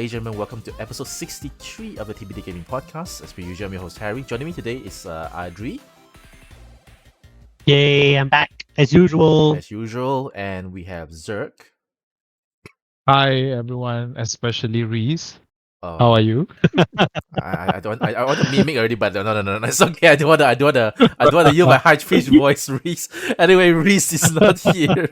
ladies and gentlemen, welcome to episode 63 of the TBD Gaming Podcast. As per usual, I'm your host Harry. Joining me today is Adri, Yay, I'm back as usual. as usual, and we have Zergg. Hi everyone, especially Reese. How Oh, are you? I want to mimic already, but no, it's okay. I don't want to use my high pitched voice, Reese. Anyway, Reese is not here.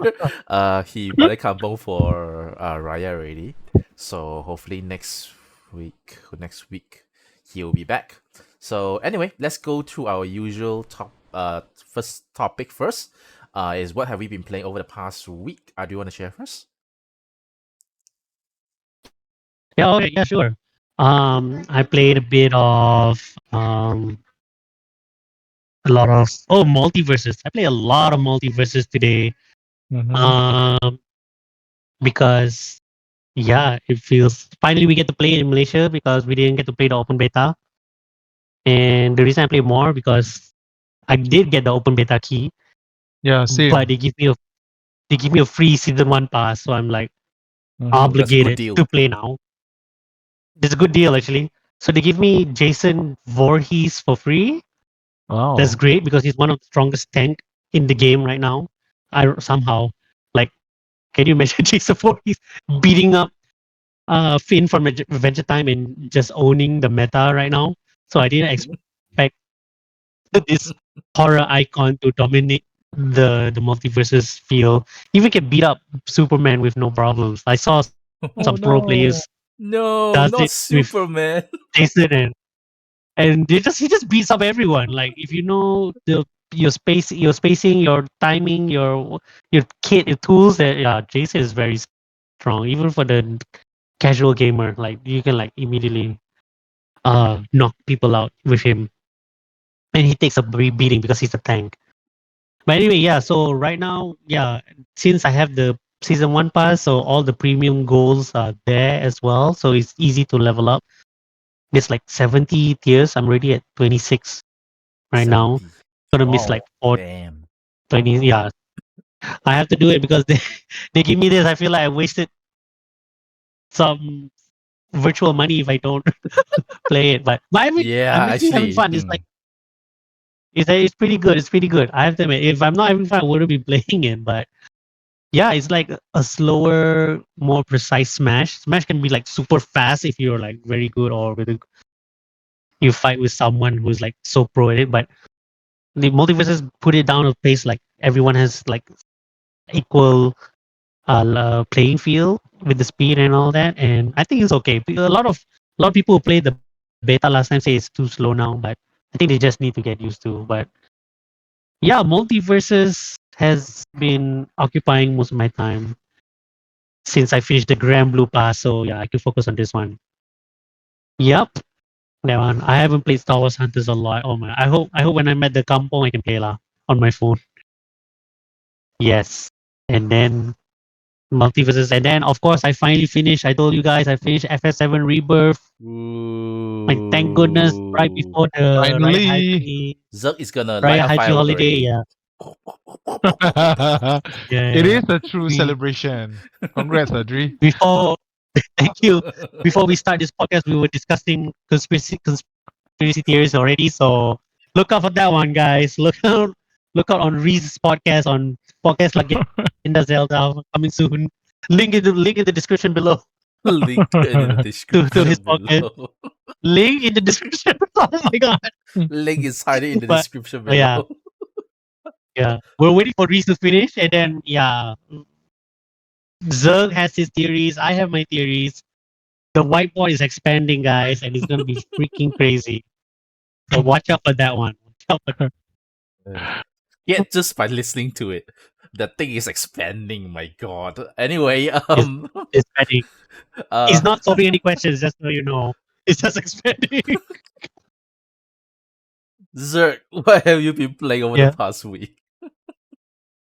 He balik kampung for Raya already. So hopefully next week he'll be back. So anyway, let's go to our usual first topic first. Is what have we been playing over the past week? Do you want to share first? Yeah, okay, yeah, sure. I played a bit of a lot of multiverses. I play a lot of multiverses today. Mhm. Um, because yeah, it feels finally we get to play in Malaysia because we didn't get to play the open beta. And the reason I play more because I did get the open beta key, Yeah, same. but they give me a free season 1 pass, so I'm like Mhm. That's a good obligated deal. to play now. It's a good deal actually. So they give me Jason Voorhees for free. Wow. That's great because he's one of the strongest tank in the game right now. I somehow like, can you imagine Jason Voorhees beating up Finn from Adventure Time and just owning the meta right now? So I didn't expect this horror icon to dominate the multiverses field. Even can beat up Superman with no problems. I saw some pro players No, does not it with Superman. Jason and he just beats up everyone. Like if you know your spacing, your timing, your kit, your tools. That yeah, Jason is very strong. Even for the casual gamer, like you can like immediately knock people out with him, and he takes a beating because he's a tank. But anyway, yeah. So right now, yeah, since I have the season 1 pass, so all the premium goals are there as well. So it's easy to level up. There's like 70 tiers. I'm already at 26 right now. 70. Gonna miss Wow. like 4 Damn. 20. Yeah, I have to do it because they give me this. I feel like I wasted some virtual money if I don't play it. But Yeah, I'm actually having actually. fun. It's like it's pretty good. It's pretty good. I have to admit, if I'm not having fun, I wouldn't be playing it. But yeah, it's like a slower, more precise Smash. Smash can be like super fast if you're like very good or you fight with someone who's like so pro at it. But the multiverses put it down a pace like everyone has like equal playing field with the speed and all that, and I think it's okay. A lot of people who played the beta last time say it's too slow now, but I think they just need to get used to. But yeah, multiverses has been occupying most of my time since I finished the Grand Blue Pass. So yeah, I can focus on this one. Yep, that one. I haven't played Star Wars Hunters a lot. Oh my! I hope when I'm at the kampong I can play lah on my phone. Yes, and then multiverses, and then of course I finally finished. I told you guys I finished FS7 Rebirth. Like thank goodness, right Ooh. before the Finally. Zerg is gonna light Raya a Haji firework holiday. already. Yeah, yeah, It yeah. is a true We celebration. Congrats, Adri. before thank you. Before we start this podcast, we were discussing conspiracy theories already. So look out for that one, guys. Look out on Reese's podcast on podcast Legenda Zelda coming soon. Link in the description below Link in the to his description podcast. below. Link in the description. Oh my god. Link is hiding in the But description yeah, below. yeah. We're waiting for Reese to finish, and then yeah, Zerg has his theories. I have my theories. The whiteboard is expanding, guys, and it's gonna be freaking crazy. So watch out for that one. Watch out for Yeah, just by listening to it, the thing is expanding. My God. Anyway, it's, it's expanding. He's uh, not solving any questions, just so you know. It's just expanding. Zerg, what have you been playing over the Yeah. past week?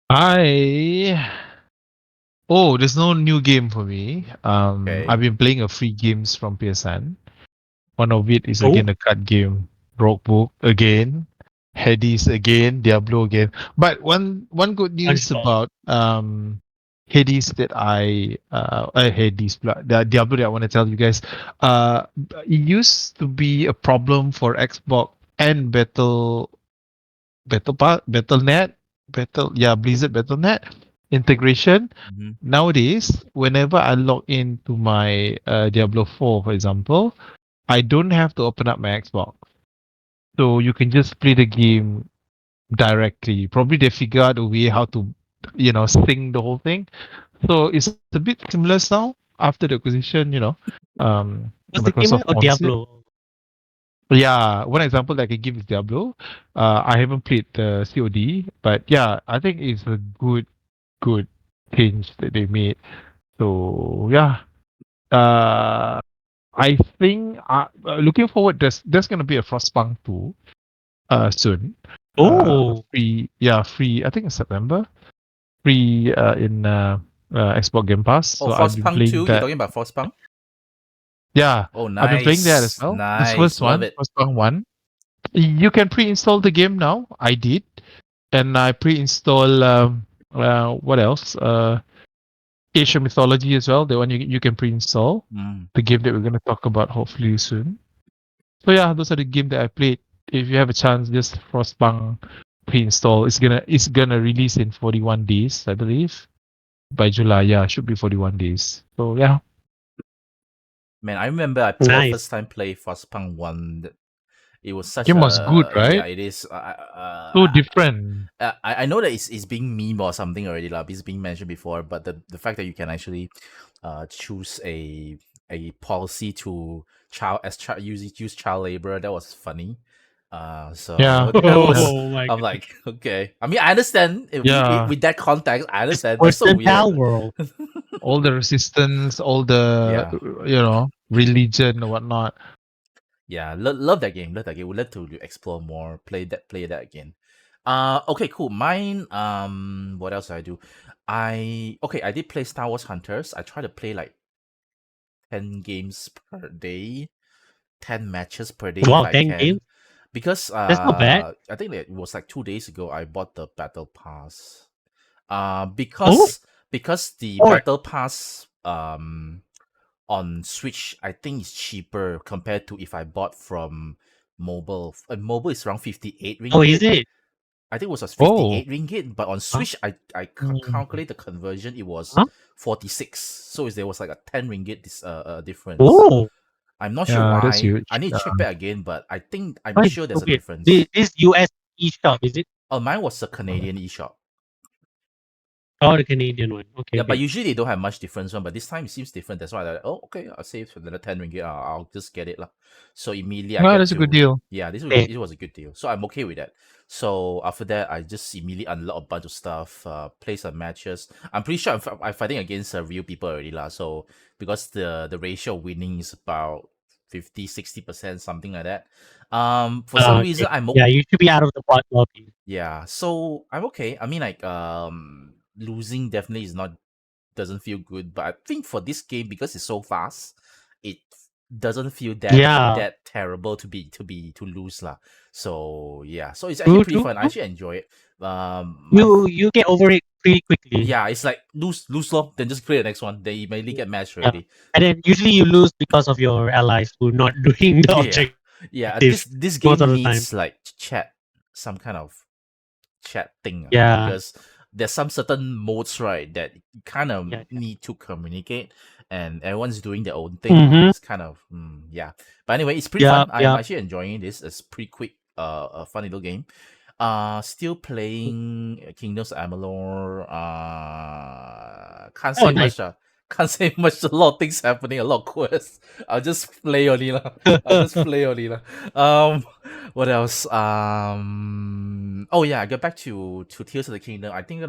I there's no new game for me. Okay. I've been playing a free games from PSN. One of it is Oh. again a card game. Rogue Book again. Hades again, Diablo again. But one good news Punchball. about Hades that Hades, the Diablo that I want to tell you guys. It used to be a problem for Xbox and BattleNet, Blizzard BattleNet integration. Mm-hmm. Nowadays, whenever I log into my Diablo 4, for example, I don't have to open up my Xbox. So you can just play the game directly. Probably they figure out a way how to, sync the whole thing. So it's a bit seamless now after the acquisition, What's the game Microsoft or owns it. Diablo? Yeah, one example that I can give is Diablo. I haven't played the COD, but yeah, I think it's a good change that they made. So yeah, I think looking forward, there's gonna be a Frostpunk 2 soon. Oh, Free. I think in September. Free in Xbox Game Pass. Oh, So I've been Frostpunk playing 2? You're that. talking about Frostpunk? Yeah, Oh, I've been playing that as nice. well. This Nice. first Love one, it. Frostpunk 1. You can pre-install the game now. I did, and I pre-install what else? Asian Mythology as well. The one you can pre-install. Mm. The game that we're gonna talk about hopefully soon. So yeah, those are the games that I played. If you have a chance, just Frostpunk pre-install. It's gonna release in 41 days, I believe. By July, yeah, should be 41 days. So yeah. Man, I remember nice. first time play Frostpunk 1. It was such Game was good, a right? yeah, it is. So different. I know that it's being meme or something already, lah. It's being mentioned before, but the fact that you can actually choose a policy to use child labor, that was funny. So Yeah. that was Oh my I'm god. like, okay. I mean, I understand Yeah. with that context. I It's understand. That's worse so than weird. Pal World. All the resistance, all the Yeah. religion or whatnot. Yeah, love that game. Love that game. Would love to explore more. Play that again. Okay, cool. Mine. What else did I do? I did play Star Wars Hunters. I try to play like 10 games per day, 10 matches per day if Wow, I 10 can. games? Because That's not bad. I think that it was like 2 days ago I bought the battle pass. Oh, Because the or battle pass on Switch, I think it's cheaper compared to if I bought from mobile. Mobile is around 58 oh, is ringgit. it? I think it was Oh. 58 ringgit, but on Huh? Switch, I Mm. calculate the conversion, it was Huh? 46. So there was like a 10 ringgit difference. Oh, I'm not sure Yeah, that's why. huge. I need to check back again, but I'm why is sure it so there's a weird? difference. This US eShop, is it? Oh, mine was a Canadian eShop. Oh, the Canadian one. Okay, Yeah, but okay. usually they don't have much difference one, but this time it seems different. That's why I'm like, oh, okay, I'll save for the 10 ringgit. I'll just get it lah. So immediately I No, get that's a good to deal. yeah, Okay. it was a good deal. So I'm okay with that. So after that, I just immediately unlock a bunch of stuff, play some matches. I'm pretty sure I'm fighting against real people already lah. So because the ratio of winning is about 50-60%, something like that. For some reason Okay. I'm Yeah, you should be out of the bot lobby. yeah, so I'm okay. I mean, like, losing definitely is not doesn't feel good, but I think for this game because it's so fast, it doesn't feel Yeah. that terrible to lose lah. So yeah, so it's actually True, pretty true, fun. I true. actually enjoy it. My You get over it pretty quickly. yeah, it's like lose lor, then just play the next one. Then you immediately get matched Yeah. already. And then usually you lose because of your allies who not doing the Yeah, objective yeah. This most of game the time. needs like chat, some kind of chat thing Yeah. because there's some certain modes right that you kind of Yeah. need to communicate and everyone's doing their own thing. Mm-hmm. It's kind of yeah, but anyway, it's pretty Yeah, fun. I'm yeah. actually enjoying this. It's pretty quick, a fun little game. Still playing Kingdoms of Amalur. Can't Oh, say nice. much. Can't say much. A lot of things happening. A lot of quests. I'll just play only lah. I'll just play only lah. What else? Oh yeah, I get back to Tears of the Kingdom. I think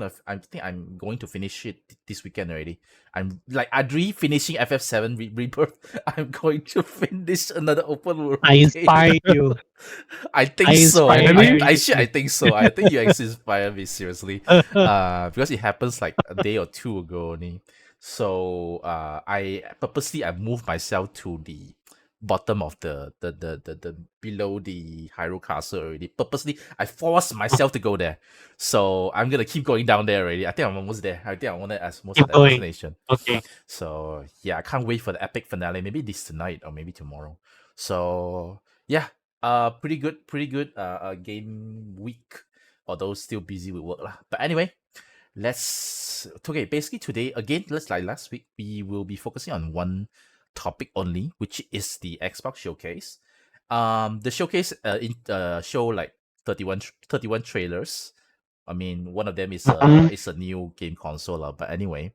I'm going to finish it this weekend already. I'm like Adri finishing FF7 Rebirth. I'm going to finish another open world. I game. inspired you. I think I so. inspired I you. think so. I think you actually inspired me seriously. Because it happens like a day or two ago only. So I purposely I moved myself to bottom of the below the Hyrule Castle already. Purposely, I forced myself to go there. So I'm gonna keep going down there already. I think I'm almost there. I think I'm almost at Keep that going. destination. Okay. So yeah, I can't wait for the epic finale. Maybe this tonight or maybe tomorrow. So yeah, pretty good game week. Although still busy with work lah. But anyway, basically today again, let's like last week, we will be focusing on one topic only, which is the Xbox showcase. The showcase show like 31 trailers. I mean, one of them Mhm. is a new game console lah. But anyway,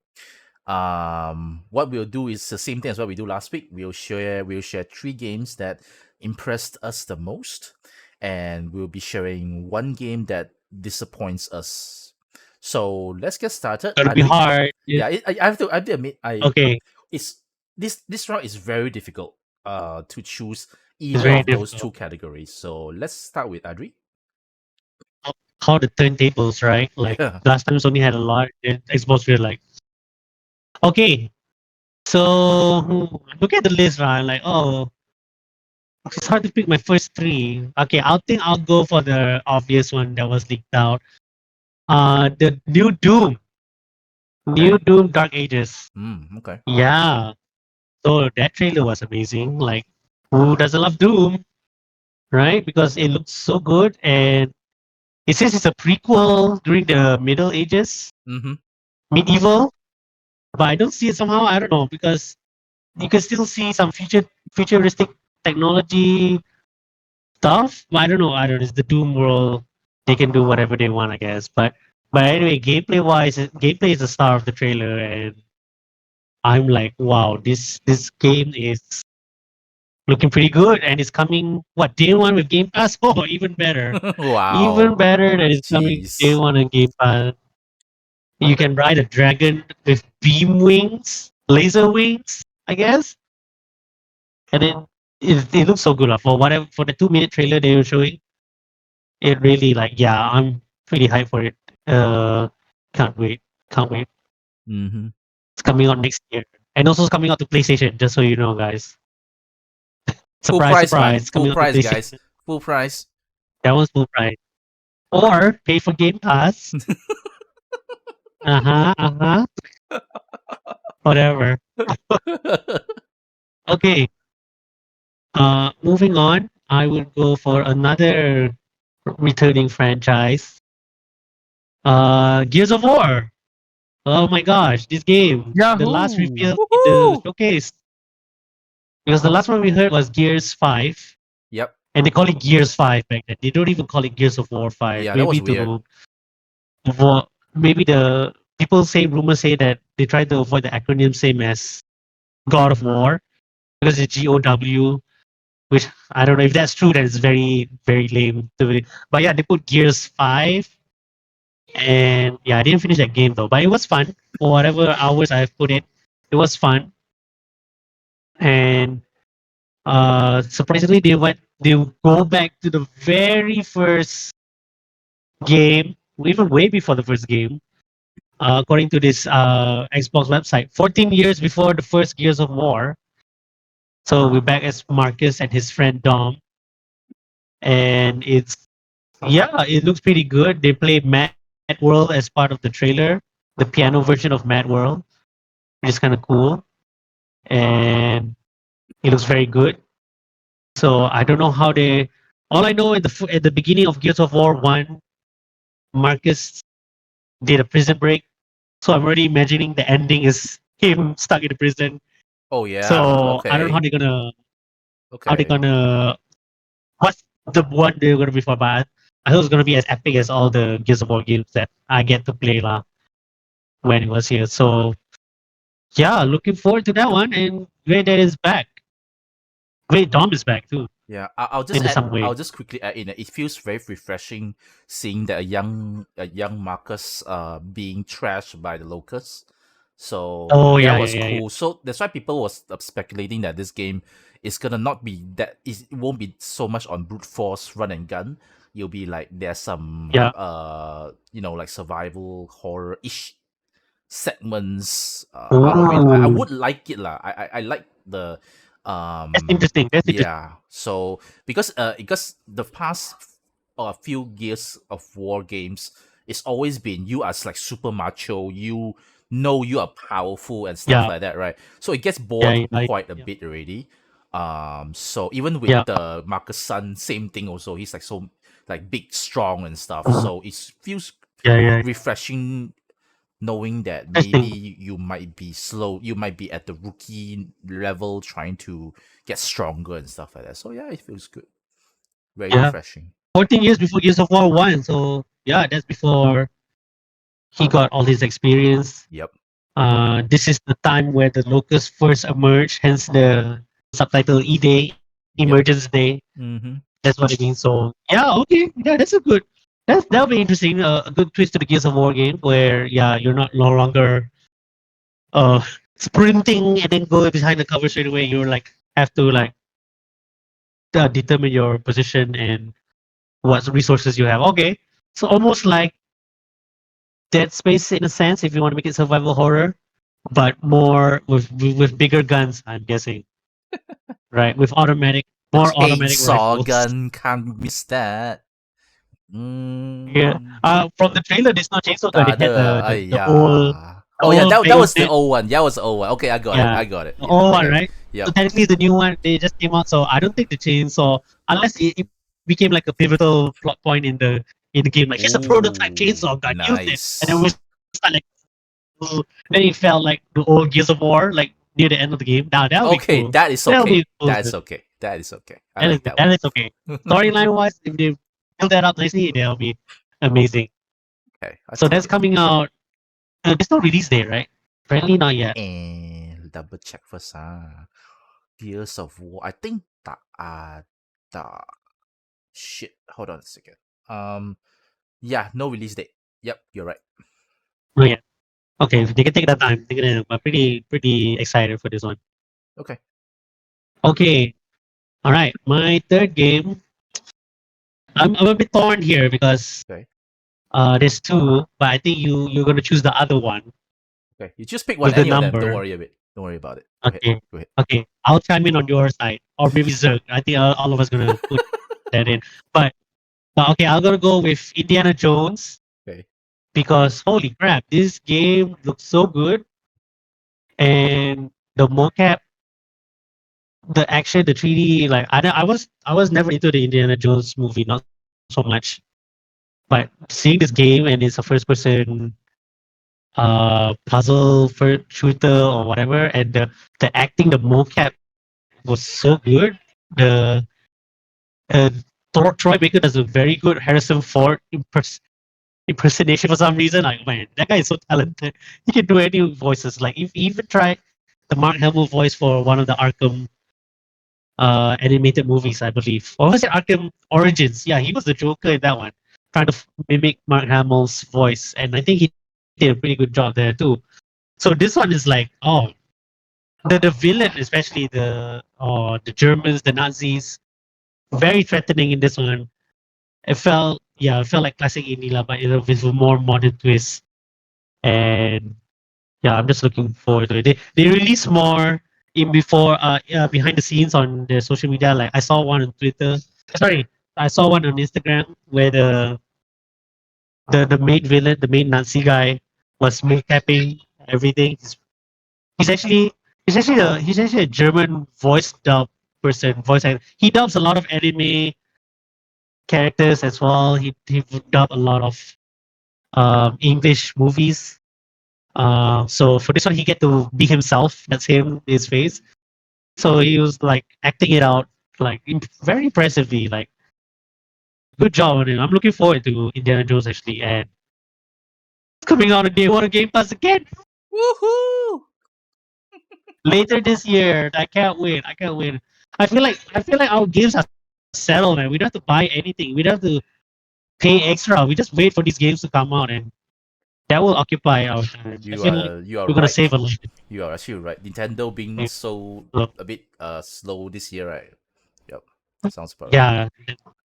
what we'll do is the same thing as what we do last week. We'll share three games that impressed us the most, and we'll be sharing one game that disappoints us. So let's get started. Gonna be Adri, hard. yeah, I have to admit, Okay. it's this round is very difficult to choose It's either very of those two difficult. categories. So let's start with Adri. How the turntables, right? Like Yeah. last time Sony had a lot, and Xbox were like, okay, so look at the list, right? Like, oh, it's hard to pick my first three. Okay, I'll go for the obvious one that was leaked out. The new Doom, Okay. new Doom Dark Ages. Okay. Yeah. So that trailer was amazing. Like, who doesn't love Doom, right? Because it looks so good, and it says it's a prequel during the Middle Ages, Mm-hmm. medieval. But I don't see it somehow. I don't know, because you can still see some futuristic technology stuff. But I don't know. I don't know. It's the Doom world. They can do whatever they want, I guess. But anyway, gameplay is the star of the trailer, and I'm like, wow, this game is looking pretty good, and it's coming what day one with Game Pass. Oh, even Wow. better that it's coming day Jeez. one on Game Pass. You can ride a dragon with beam wings, laser wings, I guess. And then it looks so good for the 2 minute trailer they were showing. It really like yeah, I'm pretty hyped for it. Uh, can't wait, can't wait. Mm-hmm. It's coming out next year, and also it's coming out to PlayStation. Just so you know, guys. Full Surprise, price, man. surprise! It's Full coming out to price, guys. PlayStation. Full price. That one's full price. Or pay for Game Pass. Uh huh. Whatever. Okay. Moving on. I will go for another returning franchise. Gears of War. Oh my gosh, this game. The last Yahoo! reveal in the Woohoo! showcase. Because the last one we heard was Gears 5. Yep. And they call it Gears 5 back then. They don't even call it Gears of War 5. Yeah, that was weird. Maybe the rumors say that they try to avoid the acronym same as God of War. Because it's GOW, which I don't know if that's true. That is very, very lame. But yeah, they put Gears 5. And yeah, I didn't finish that game though. But it was fun. For whatever hours I've put in, it was fun. And surprisingly, they go back to the very first game, even way before the first game. According to this Xbox website, 14 years before the first Gears of War. So we're back as Marcus and his friend Dom, and it looks pretty good. They play Mad World as part of the trailer, the piano version of Mad World, which is kind of cool, and it looks very good. So I don't know how they. All I know at the beginning of Gears of War 1, Marcus did a prison break. So I'm already imagining the ending is him stuck in the prison. Oh yeah. So I don't know Okay. how they're Okay. gonna what's the one they're gonna be for, but I thought it was gonna be as epic as all the Gears of War games that I get to play lah when it was here. So yeah, looking forward to that one, and great that is back. Great Dom is back too Yeah, I'll just in add. some way. I'll just quickly add in that it feels very refreshing seeing that a young Marcus being trashed by the locusts. So Oh that yeah, was yeah, yeah, yeah. cool. So that's why people was speculating that this game is gonna not be that it won't be so much on brute force run and gun. You'll be like there's some Yeah. like survival horror ish segments out of it. I Ooh. would like it lah. I like the That's interesting. That's interesting. Yeah. So because the past few Gears of War games, it's always been you are like super macho, you know you are powerful and stuff Yeah. like that, right? So it gets bored Yeah. quite a Yeah. bit already. So even with Yeah. the Marcus Sun, same thing also. He's like so like big, strong and stuff. Uh-huh. So it feels Yeah. refreshing knowing that maybe Interesting. you might be slow, you might be at the rookie level trying to get stronger and stuff like that. So yeah, it feels good. Very Yeah. refreshing. 14 years before Gears of War 1. So yeah, that's before he got all his experience. Yep. This is the time where the locusts first emerged, hence the subtitle E-Day, Yep. Emergence Day. Mm-hmm. That's what it means. So yeah, okay, yeah, that's a good. That'll be interesting. A good twist to the Gears of War game, where yeah, you're not no longer sprinting and then go behind the cover straight away. You're like have to like determine your position and what resources you have. Okay, so almost like Dead Space in a sense, if you want to make it survival horror, but more with bigger guns. I'm guessing, right? With The more automatic chainsaw rifles. gun, can't miss that. Yeah. Mm. From the trailer, there's no chainsaw gun. It had Yeah. the Oh yeah, old that was the bayonet. old one. That was the old one. Okay, I got it. Yeah, I got it. the Yeah. old one, Okay. right? Yep. So technically, the new one they just came out. So I don't think the chainsaw, unless it became like a pivotal plot point in the game. Like here's a prototype Ooh, chainsaw gun, use it, and then we nice. start like. Then it felt like the old Gears of War, like near the end of the game. Now that'll be Okay, cool. that is That'll okay. be cool. That is okay. That is okay. I That is like that that one. is okay. Storyline wise, if they build that up nicely, that'll be amazing. Okay, I So take that's it. coming out. There's no release date, right? Apparently not yet. And double check first. Gears of War. I think that the shit. Hold on a second. Yeah, no release date. Yep, you're right. Not yet. Okay, they can take that time. I'm pretty excited for this one. Okay. Okay, all right. My third game. I'm a bit torn here because Okay. there's two, but I think you're gonna choose the other one Okay. You just pick one, with the any of them. Don't number. worry about it. Don't worry about it. Go ahead. Okay. Go ahead. Okay. I'll chime in on your side, or maybe Zerg. I think all of us gonna put that in. But okay, I'm gonna go with Indiana Jones Okay. because holy crap, this game looks so good, and the mocap, the action, the 3D. Like I was never into the Indiana Jones movie, not so much. But seeing this game and it's a first person puzzle for shooter or whatever, and the acting, the mocap was so good. The uh, Troy Baker does a very good Harrison Ford impersonation for some reason. Like man, that guy is so talented. He can do any voices. Like if he even tried the Mark Hamill voice for one of the Arkham animated movies, I believe. Or was it Arkham Origins? Yeah, he was the Joker in that one, trying to mimic Mark Hamill's voice, and I think he did a pretty good job there too. So this one is like, oh, the villain, especially the Germans, the Nazis, very threatening in this one. It felt like classic Inila, but with a more modern twist. And yeah, I'm just looking forward to it. They release more in before behind the scenes on their social media. Like I saw one on Twitter. Sorry, I saw one on Instagram where the main villain, the main Nazi guy, was capping everything. He's actually he's actually a German voice dub person. Voice actor. He dubs a lot of anime characters as well. He dubbed a lot of English movies. So for this one, he get to be himself. That's him, his face. So he was like acting it out like very impressively. Like good job on him. I'm looking forward to Indiana Jones actually, and it's coming out on Game Pass again Woohoo! later this year. I can't wait. I can't wait. I feel like our games are settled, man. We don't have to buy anything. We don't have to pay extra. We just wait for these games to come out, and that will occupy our time. I feel like You are we're gonna right. save a lot. You are actually right. Nintendo being so a bit slow this year, right? Yep. Sounds about right. Yeah,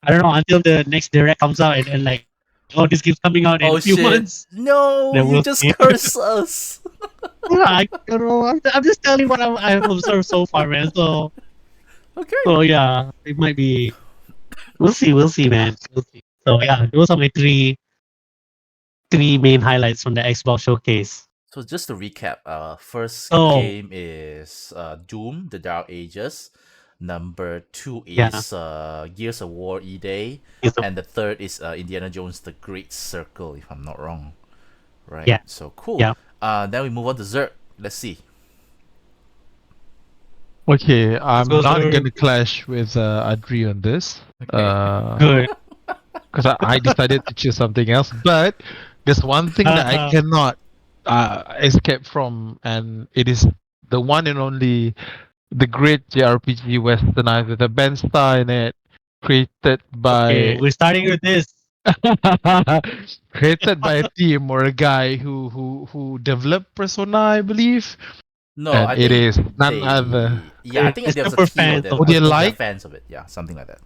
I don't know until the next direct comes out and like, oh, this game's coming out in a Oh few shit! months. No, Then you we'll just see. curse us. Yeah, I don't know. I'm just telling what I've observed so far, man. So Okay. So yeah, it might be. We'll see. We'll see, man. We'll see. So yeah, those are my three main highlights from the Xbox showcase. So just to recap, first So game is Doom: The Dark Ages. Number two yeah, is Gears of War E-Day, it's a- and the third is Indiana Jones: The Great Circle, if I'm not wrong. Right. yeah, So cool. yeah. Then we move on to Zerg. Let's see. Okay, Let's I'm go, not sir. gonna clash with Adri on this. Okay. Good. Because I decided to choose something else. But there's one thing that I cannot escape from, and it is the one and only the great JRPG westernized with a band style in it, created Okay, by we're starting with this. created by a team or a guy who developed Persona, I believe, No, and I it think is none other. yeah, I think They're there was a super team of fans them. of What do you They're Persona. like? fans of it. Yeah, something like that.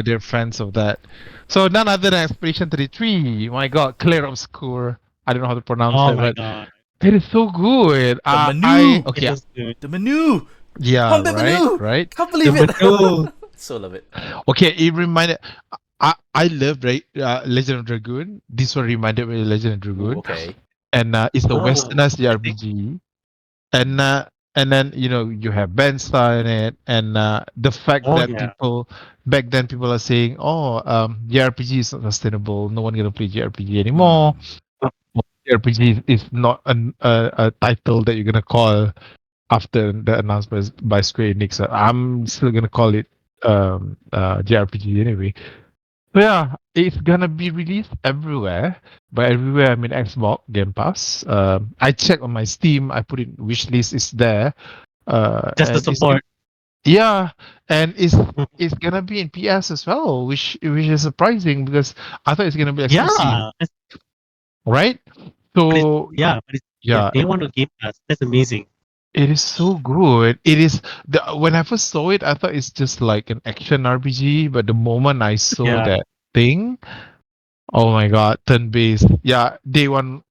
They're fans of that. So none other than Expedition 33. My God, Clear Obscure. I don't know how to pronounce Oh it, my but god, it is so good. The I menu, it okay. was good. the menu, Yeah, combat right, menu. right. Can't The believe it. menu. So love it. Okay, it reminded. I love right, Legend of Dragoon. This one reminded me of Legend of Ooh, Dragoon, okay. and it's a Oh, westernized I think JRPG, and then you have band style in it, and the fact oh that yeah. people back then people are saying, oh, JRPG is not sustainable. No one gonna play JRPG anymore. Hmm. JRPG is not a title that you're gonna call after the announcement by Square Enix. I'm still gonna call it JRPG anyway. So yeah, it's gonna be released everywhere. By everywhere, I mean Xbox Game Pass. I checked on my Steam. I put it wish list is there. Just the And support. yeah, and it's gonna be in PS as well, which is surprising because I thought it's gonna be exclusive, Yeah, right? but it's So but it's yeah, they want to give us. That's amazing. it is so good. It is when I first saw it, I thought it's just like an action RPG, but the moment I saw Yeah. that thing, oh my god, turn based. Yeah, day one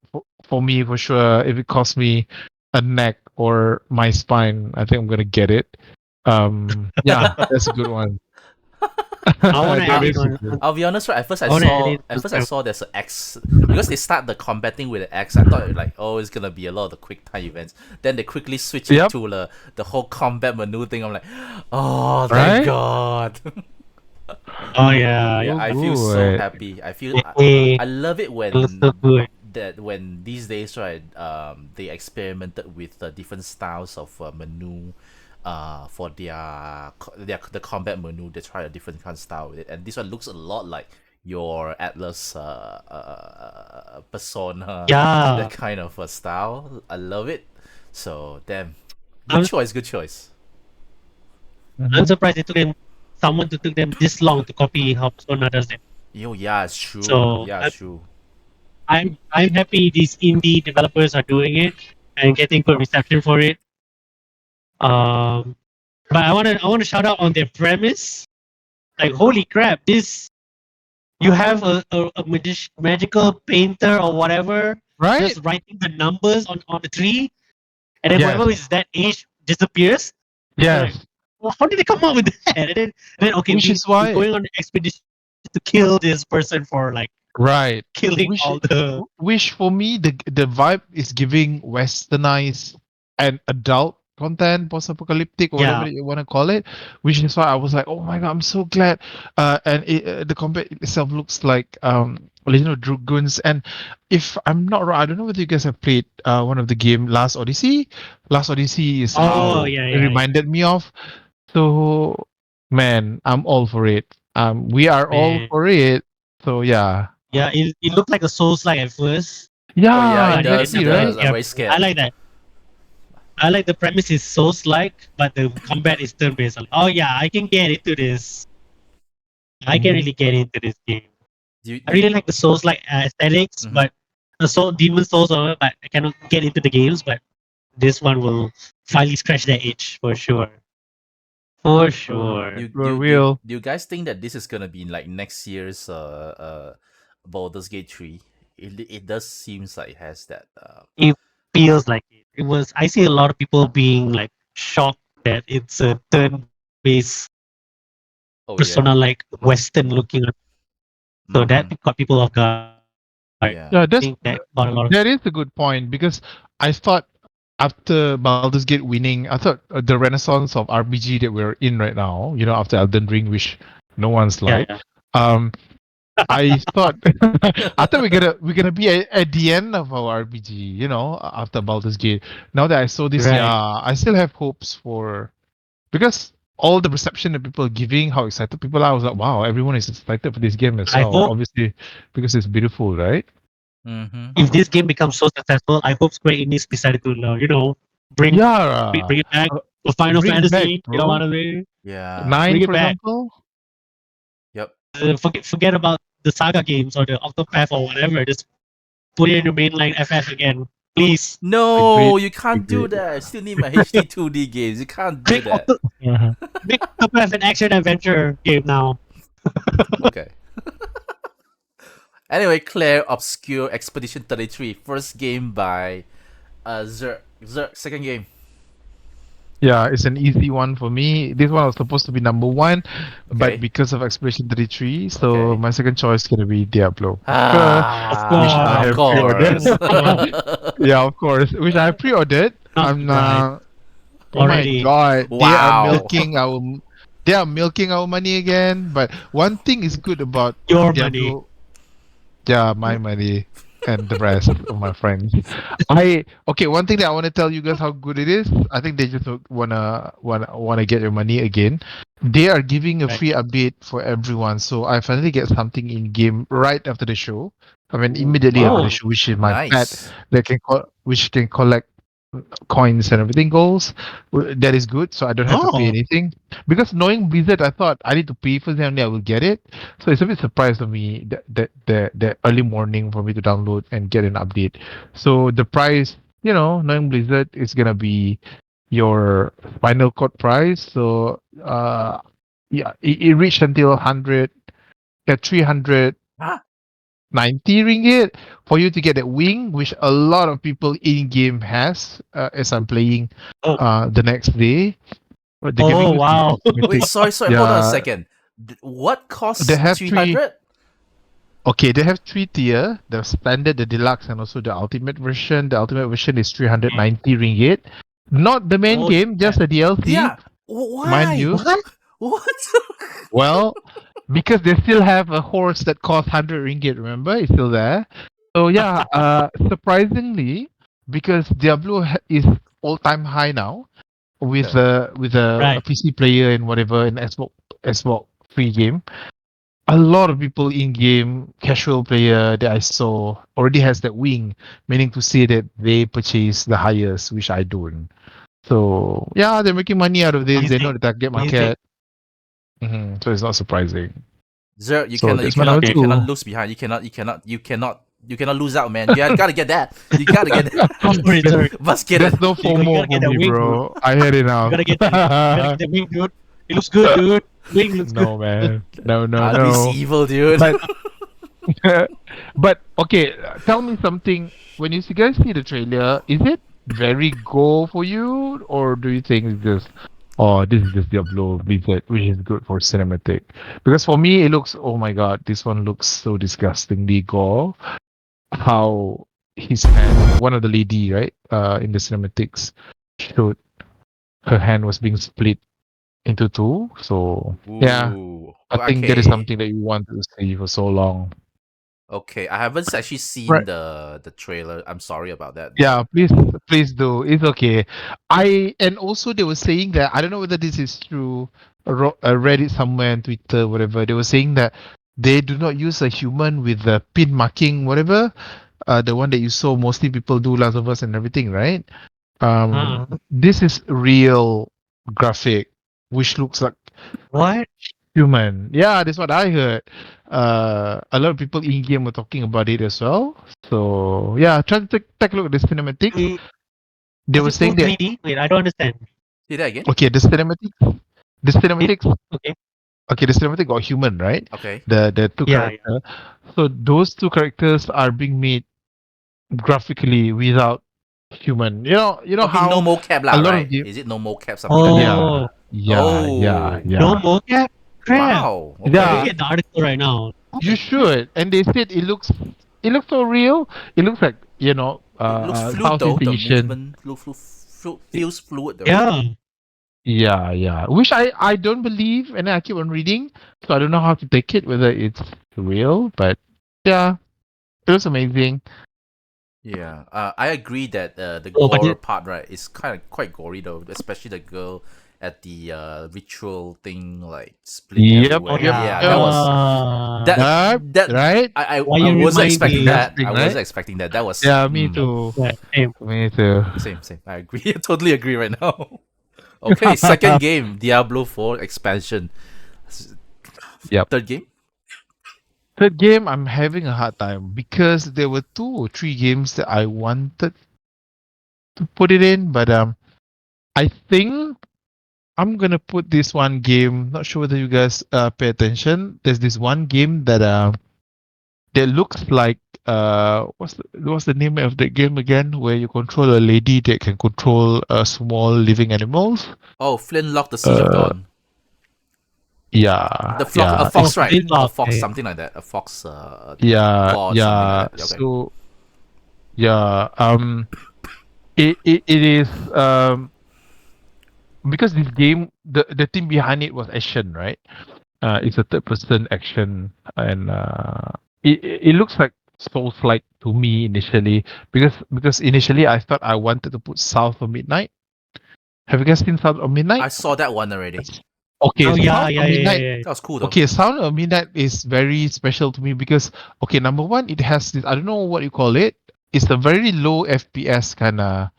for me for sure. If it costs me a neck or my spine, I think I'm gonna get it. Yeah, that's a good one. I want to add Uh, it That's a on. good. I'll be honest, right? I want to add it. At first I saw there's an X because they start the combating with an X. I thought like, oh, it's gonna be a lot of the quick time events. Then they quickly switch it Yep. to the whole combat menu thing. I'm like, oh, thank Right? God. Oh yeah, Yeah, So I feel so good. happy. hey, I love it it looks so good. when these days, right, they experimented with different styles of menu for the combat menu. They try a different kind of style with it, and this one looks a lot like your Atlas persona, that Yeah, kind of style. I love it. So damn, good I'm choice, good choice. I'm Mhm. surprised it took them someone to took them this long to copy how Persona does it. Yo, yeah, it's true. So Yeah, it's true. I'm happy these indie developers are doing it and getting good reception for it. Um, but I want to shout out on their premise. Like holy crap, this you have a magical painter or whatever Right? just writing the numbers on the tree, and then Yes. whoever is that age disappears. I'm like, Yes. well, how did they come up with that? And then okay, Which is we're why going on an expedition to kill this person for like right. killing Which all the which for me the vibe is giving westernized and adult content, post-apocalyptic or whatever yeah. you want to call it. Which is why I was like, oh my god, I'm so glad. And the combat itself looks like Legend of Dragoons. And if I'm not wrong, I don't know whether you guys have played one of the game Last Odyssey. Last Odyssey is Oh how No. yeah, it yeah, yeah. reminded me of. So man, I'm all for it. We are all Man. for it. So yeah. Yeah, it looked like a Souls like at first, Oh yeah, Yeah, it but does. It exactly, ended up being right? does. I'm yeah. very I scared. like that. I like the premise is Souls like, but the combat is turn based. Oh yeah, I can get into this. I can Mhm. really get into this game. Do you, I do you, really like the Souls like aesthetics, mhm. but the Soul Demon Souls or but I cannot get into the games, but this one will finally scratch that itch for sure. For sure. For real. Do you guys think that this is gonna be like next year's Baldur's Gate 3? It does seems like it has that It feels like it. It was I see a lot of people being like shocked that it's a turn base Oh yeah. persona like Western looking. So that Mhm. caught people off guard. Yeah. Yeah, I think that got a lot of that is a good point because I thought after Baldur's Gate winning, I thought the renaissance of RPG that we're in right now, after Elden Ring, which no one's yeah, like, yeah. um, I thought I thought we're gonna be at the end of our RPG, after Baldur's Gate. Now that I saw this, Right. yeah, I still have hopes because all the reception that people are giving, how excited people are, I was like, wow, everyone is excited for this game as I well. hope Obviously, because it's beautiful, right? Mhm. if this game becomes so successful, I hope Square Enix decided to bring Yeah, bring it back uh, to Final bring back, Fantasy. You know bro. what I mean? Yeah. Nine, Bring it for back. example. Yep. Forget about the Saga games or the Octopath or whatever. Just put it in the mainline FF again, please. No, Agreed. you can't do Agreed. that. I still need my HD 2D games. You can't do Make that. Uh-huh. Make Octopath an action adventure game now. Okay. Anyway, Claire Obscure Expedition 33. First game by Zergg. Zergg, second game. Yeah, it's an easy one for me. This one was supposed to be number one, but Okay. because of Expedition 33, so Okay. my second choice is gonna be Diablo, Of which Ah, I of course. have pre-ordered. course. Yeah, of course, which I pre-ordered. Not I'm surprised Oh my already. god, Wow. they are milking our money again. But one thing is good about Your money. Diablo. Yeah, my money and the rest of my friends. One thing that I want to tell you guys how good it is. I think they just wanna get your money again. They are giving a Right. free update for everyone, so I finally get something in game right after the show. I mean, immediately after the Oh, show, which is my pet Nice. which can collect coins and everything goes. That is good, so I don't have to pay oh, anything. Because knowing Blizzard, I thought I need to pay first, and then I will get it. So it's a bit surprised to me that early morning for me to download and get an update. So the price, knowing Blizzard is gonna be your final quote price. So yeah, it reached until 100, 300 Ah, 90 ringgit for you to get that wing, which a lot of people in game has as I'm playing oh, the next day. But the gaming oh, looks wow. wait, fantastic. sorry. Hold on a Yeah, second. What they costs have three. 300? Okay, they have three tier: the standard, the deluxe, and also the ultimate version. The ultimate version is 390 ringgit. Not the main Holy game, just crap. the DLC, Yeah. mind Why? you. What? What? Well, because they still have a horse that costs 100 ringgit, remember? It's still there. So yeah, surprisingly, because Diablo is all-time high now with Okay. a Right. PC player and whatever in Xbox free game. A lot of people in game, casual player that I saw already has that wing, meaning to say that they purchase the highest, which I don't. So yeah, they're making money out of this. They know Amazing. the target Amazing. market. So it's not surprising. Zerg, So that's my number Okay. you cannot two. lose behind. You cannot lose out, man. You gotta get that. You gotta get that. Sorry, sorry. Must get it. There's no You FOMO gotta for get that me, wing, dude. bro. I had You enough. gotta get that. You gotta get that wing, dude. It looks good, dude. Wing looks good. No, man. No, no, This no. evil dude. But but okay, tell me something. When you guys see the trailer, is it very go for you, or do you think it's just, oh, this is just Diablo Blizzard, which is good for cinematic? Because for me, it looks, oh my god, this one looks so disgustingly gore. How his hand, one of the lady, right, in the cinematics, showed her hand was being split into two. So yeah, Ooh. I think that is Okay. something that you want to see for so long. Okay. I haven't actually seen Right. the trailer. I'm sorry about that, Yeah, Zerg. please do. It's okay. And also they were saying that I don't know whether this is true. I read it somewhere on Twitter, whatever. They were saying that they do not use a human with the pin marking, whatever. The one that you saw mostly people do Last of Us and everything, right? Uh, This is real graphic, which looks like what? human. Yeah, that's what I heard. A lot of people in game were talking about it as well. So yeah, try to take a look at the cinematics. Mm, They Was were it full saying that 3D? Wait, I don't understand. Say that again. okay, the It, cinematics, okay. okay, the cinematic got human, right? Okay. The two Yeah, yeah. characters. So those two characters are being made graphically without human. You know Okay, no how mocap a lah, lot of right? game. Is it no mocap something like that? Yeah, Oh, Oh. No mocap? Crap. Wow. I'm Yeah, looking Okay. at the article right now. you should. And they said it looks so real. It looks like It looks fluid though. Southeast The Asian. movement feels fluid though. Yeah. Yeah, yeah. Which I don't believe, and then I keep on reading, so I don't know how to take it, whether it's real. But yeah, it was amazing. Yeah, I agree that the Oh, but gore it, part, right, is kind of quite gory though, especially the girl at the ritual thing, like split Yep, oh everywhere. yep, yeah. Yeah, yep. that was that Right? Why I you wasn't remind expecting me? that. Disgusting, I right? wasn't expecting that. That was Yeah, me too. Yeah, same. Me too. same. I agree. I totally agree right now. Okay, second game, Diablo 4 expansion. S- Yep. Third game. Third game, I'm having a hard time because there were 2 or 3 games that I wanted to put it in, but I think I'm gonna put this one game. Not sure whether you guys pay attention. There's this one game that looks like what's the name of the game again? Where you control a lady that can control small living animals. Oh, Flintlock: The Siege of Dawn. Yeah, A yeah, fox, right? A Flintlock. fox, Yeah. something like that. A fox, yeah, claw, something like yeah. that. Yeah, okay. So yeah, it is because this game the team behind it was action, right? It's a third person action, and it looks like Souls like to me initially because initially I thought I wanted to put South of Midnight. Have you guys seen South of Midnight? I saw that one already. Okay, Oh so yeah, Sound yeah, of yeah, yeah, Midnight. yeah. That was cool though. Okay, Sound of Midnight is very special to me because okay, number one, it has this I don't know what you call it. It's a very low FPS kind of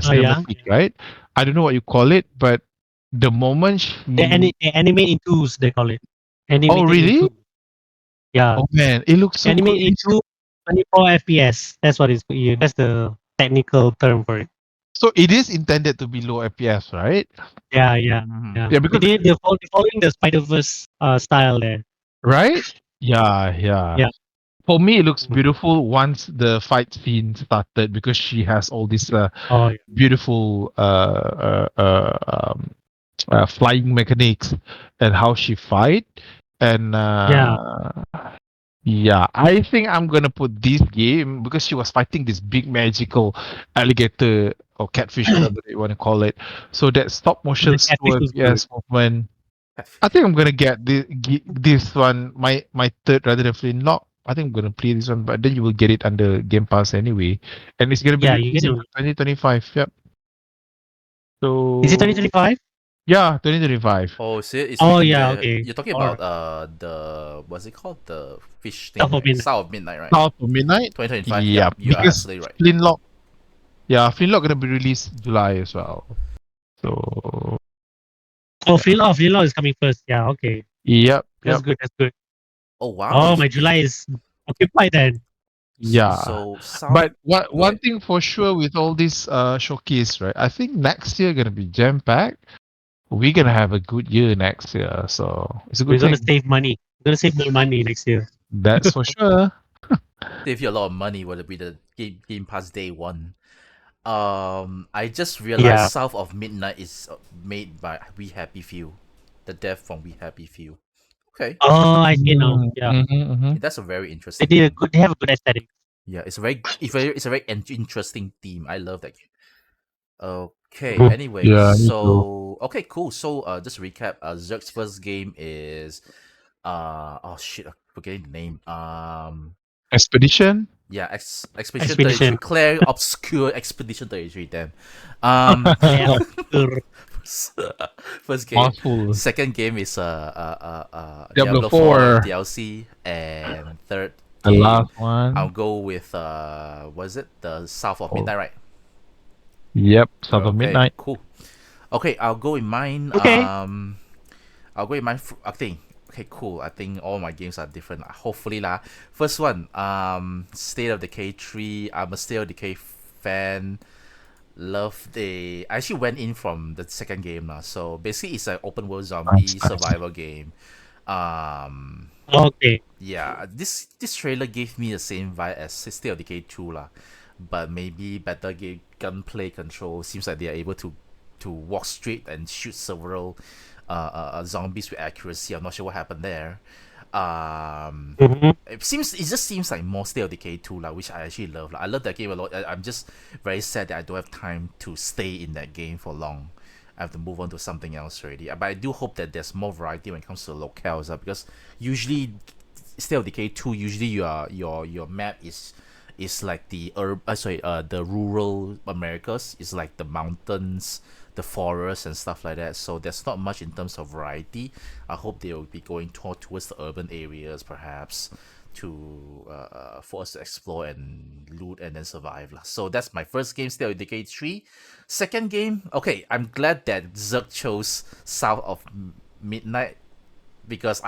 Oh yeah. cinematic, right? I don't know what you call it, but the moment They animate in twos. They call it oh animated in really? two. Yeah, Oh man, it looks so good. animate into 24 FPS. That's what it's. Yeah, that's the technical term for it. So it is intended to be low FPS, right? Yeah, yeah, Mhm. yeah. Yeah, because They're following the Spider Verse style there. right? Yeah, yeah. Yeah. For me, it looks Mhm. beautiful once the fight scene started because she has all these Oh yeah. beautiful flying mechanics and how she fight and Yeah. yeah, I think I'm gonna put this game because she was fighting this big magical alligator or catfish, whatever you want to call it. So that stop The motion catfish slow was good. FPS movement. I think I'm gonna get this one, my third rather than Flintlock. I think I'm gonna play this one, but then you will get it under Game Pass anyway, and it's gonna be Yeah, you get released in it. 2025. Yep. Is it So 2025? yeah, 2025. Oh, see, it's Oh written yeah. there. Okay. You're talking Or about the what's it called? The fish thing, South of right? Midnight. South of Midnight, right? South of Midnight. 2025. Yeah, Yep, you are because absolutely right. Flintlock. Yeah, Flintlock gonna be released July as well. So Oh, Philo is coming first. Yeah. Okay. yep, That's yep, good. That's good. Oh wow. Oh, my July is occupied then. yeah. So South. But what Go one ahead. thing for sure with all this showcase, right? I think next year gonna be jam packed. We're gonna have a good year next year, so it's a We're good gonna thing. save money. We're gonna save more money next year. That's for sure. Save you a lot of money. Would it be the Game Pass day one? I just realized Yeah. South of Midnight is made by We Happy Few, the dev from We Happy Few. Okay, Oh, I see now. Yeah. Mm-hmm. that's a very They interesting did a game. good. They have a good aesthetic. Yeah, it's a very interesting theme. I love that game. Okay. Mhm. Anyway, Yeah, me too. so okay, cool. So just to recap, Zerg's first game is oh shit, I'm forgetting the name. Expedition. Yeah, Expedition 33. Expedition. Claire Obscure Expedition 33. Damn. Um, Yeah. Sure. first game. Mouthful. Second game is Diablo Diablo 4 4. DLC, and third The game last one. I'll go with was it the South of Oh, Midnight, right? yep, South of Okay, Midnight. cool. Okay, I'll go in mine. Okay. I'll go in mine. I think. Okay, cool. I think all my games are different. Hopefully lah. First one. State of Decay 3. I'm a State of Decay fan. Love the. I actually went in from the second game lah. So basically, it's an open world zombie Nice. survival game. Okay. Yeah. This trailer gave me the same vibe as State of Decay 2 lah, but maybe better game gunplay control. Seems like they are able to to walk straight and shoot several zombies with accuracy. I'm not sure what happened there. Um, Mhm. it just seems like more State of Decay 2 lah, which I actually love. Like, I love that game a lot. I'm just very sad that I don't have time to stay in that game for long. I have to move on to something else already. But I do hope that there's more variety when it comes to locales, because usually State of Decay 2, usually your map is like the rural Americas. It's like the mountains, the forests and stuff like that. So there's not much in terms of variety. I hope they will be going towards the urban areas, perhaps, to for us to explore and loot and then survive lah. So that's my first game, State of Decay 3. Second game, okay, I'm glad that Zerg chose South of Midnight, because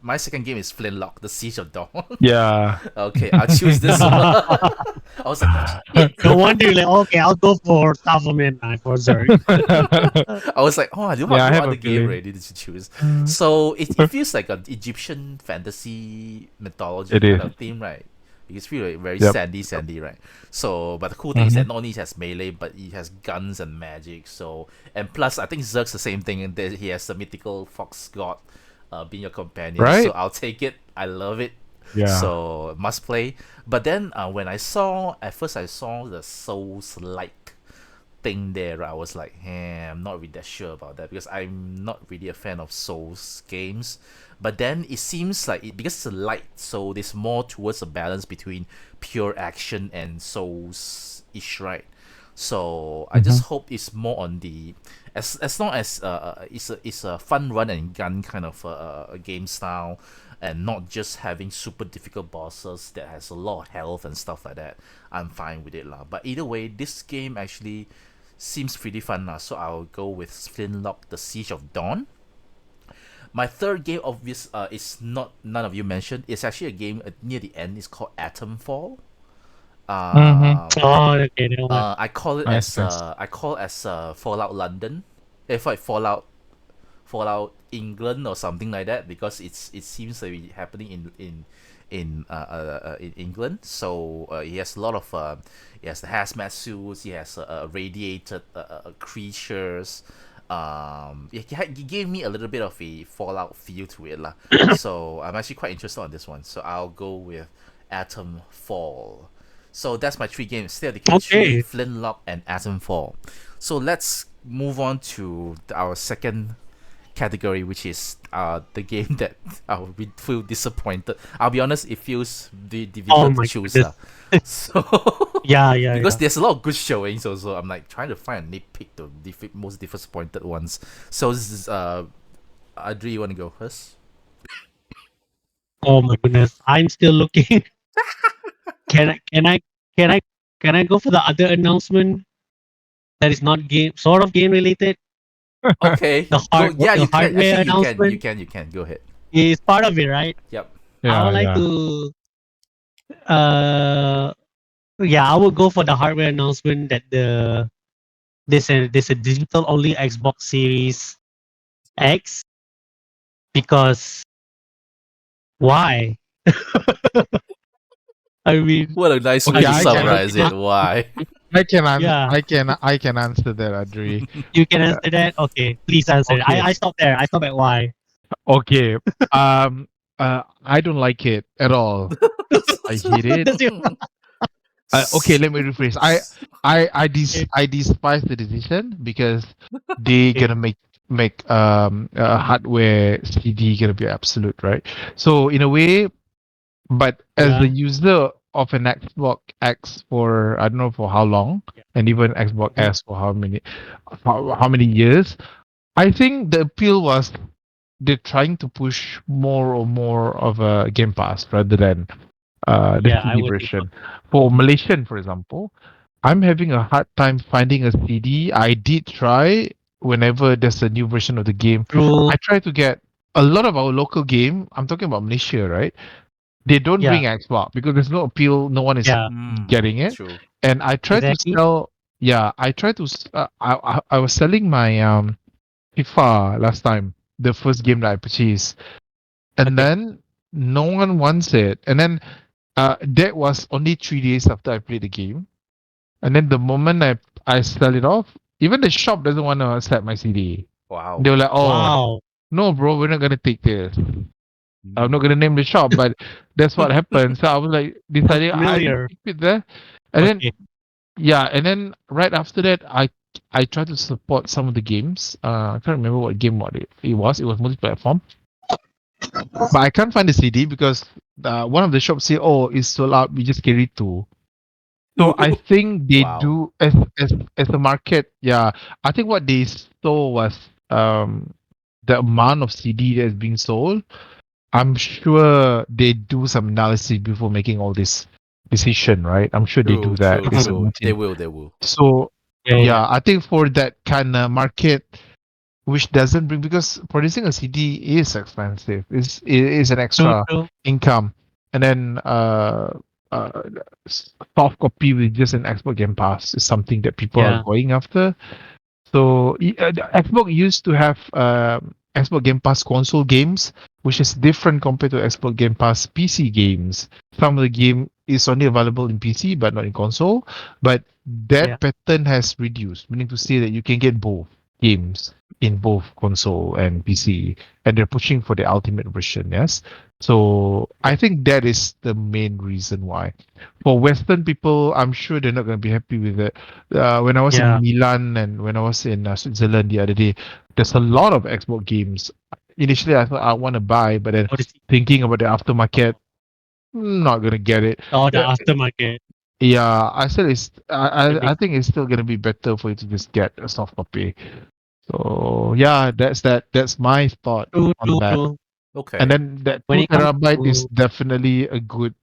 my second game is Flintlock, The Siege of Dawn. Yeah. Okay, I'll choose this one. I was like, shit. No wonder you're like, okay, I'll go for South of Midnight for Zerg. I was like, oh, I Yeah, I what have other a game feeling. already did you choose? So it feels like an Egyptian fantasy mythology It kind is. of theme, right? It's really very Yep. sandy, right? So, but the cool thing is that Mhm. not only it has melee, but it has guns and magic. So, and plus, I think Zerg's the same thing, and that he has the mythical fox god, being your companion. So Right? I'll take it. I love it. Yeah. So must play. But then when at first I saw the Souls like thing there, I was like, I'm not really that sure about that, because I'm not really a fan of Souls games. But then it seems like because it's a light, so there's more towards a balance between pure action and Souls ish, right? So I just hope it's more on the as long as it's a fun run and gun kind of a game style, and not just having super difficult bosses that has a lot of health and stuff like that. I'm fine with it lah. But either way, this game actually seems pretty fun lah. So I'll go with Flintlock: The Siege of Dawn. My third game, is not none of you mentioned. It's actually a game near the end. It's called Atomfall. Um, Oh, okay, that one. I call it Nice, nice. Fallout London, if like Fallout England or something like that, because it seems to be happening in England. So he has a lot of he has the hazmat suits, he has radiated creatures. He gave me a little bit of a Fallout feel to it lah. So I'm actually quite interested on this one. So I'll go with Atom Fall. So that's my three games: State of Decay 3, Okay. Flintlock, and Atomfall. So let's move on to our second category, which is the game that I'll feel disappointed. I'll be honest, it feels Oh difficult to my choose. goodness. So Yeah, yeah, because yeah. there's a lot of good showings also, I'm like trying to find a nitpick the most disappointed ones. So this is Adri, you want to go first? Oh my goodness. I'm still looking. Can I can I can I can I go for the other announcement that is not game sort of game related? Okay, The go. hard Yeah, the you can. hardware Actually, announcement you can. Go ahead. is part of it, right? Yep. I Yeah, would like yeah. to uh yeah, I would go for the hardware announcement that there's a digital only Xbox Series X, because why? I mean, What a nice way Okay, to I can summarize it. Why? yeah, I can answer that, Adri. you can Yeah. answer that. Okay, please answer. Okay. I stop there. I stop at why. Okay. Um I don't like it at all. I hate it. That's your- Okay, let me rephrase. I despise the decision because they okay. gonna make hardware CD gonna be absolute, right? So in a way, but as Yeah, the user of an Xbox X for I don't know for how long, and even Xbox mhm, S for how many years, I think the appeal was they're trying to push more or more of a Game Pass rather than the yeah, I CD would think so. version. For Malaysian, for example, I'm having a hard time finding a CD. I did try whenever there's a new version of the game. True. I try to get a lot of our local game. I'm talking about Malaysia, right? They don't Yeah, bring Xbox because there's no appeal. No one is yeah, getting it. True. And I try to exactly. sell. Yeah, I try to. I was selling my FIFA last time, the first game that I purchased, and Okay, then no one wants it. And then that was only 3 days after I played the game. And then the moment I sell it off, Even the shop doesn't want to accept my CD. Wow. They were like, "Oh, Wow. no, bro, we're not gonna take this." I'm not Mm. gonna name the shop, but that's what happened. So I was like Sounds deciding I just familiar. keep it there, and then Okay. yeah, and then right after that, I tried to support some of the games. I can't remember what game what it was. It was multi-platform, but I can't find the CD because one of the shops say, "Oh, it's sold out. We just carry two." So I think they Wow. do as a market. Yeah, I think what they saw was the amount of CD that is being sold. I'm sure they do some analysis before making all this decision, right? I'm sure they do True, that. true, It's a true. They multi. will, they will. So Yeah, yeah. yeah, I think for that kind of market, which doesn't bring because producing a CD is expensive. It is an True, extra true. income, and then uh, soft copy with just an Xbox Game Pass is something that people are Yeah. going after. So the Xbox used to have Xbox Game Pass console games, which is different compared to Xbox Game Pass PC games. Some of the game is only available in PC but not in console. But Yeah. that pattern has reduced, meaning to say that you can get both games in both console and PC, and they're pushing for the ultimate version. Yes, so I think that is the main reason why. For Western people, I'm sure they're not going to be happy with it. When I was in Yeah. Milan and when I was in Switzerland the other day, there's a lot of Xbox games. Initially, I thought I want to buy, but then What is thinking about the aftermarket, not gonna get it. oh, the Uh, aftermarket? yeah, I said it's. That I makes think it's still gonna be better for you to just get a soft copy. So yeah, that's that. That's my thought true, on true, that. true. And Okay. then that When two it comes terabyte is to definitely a good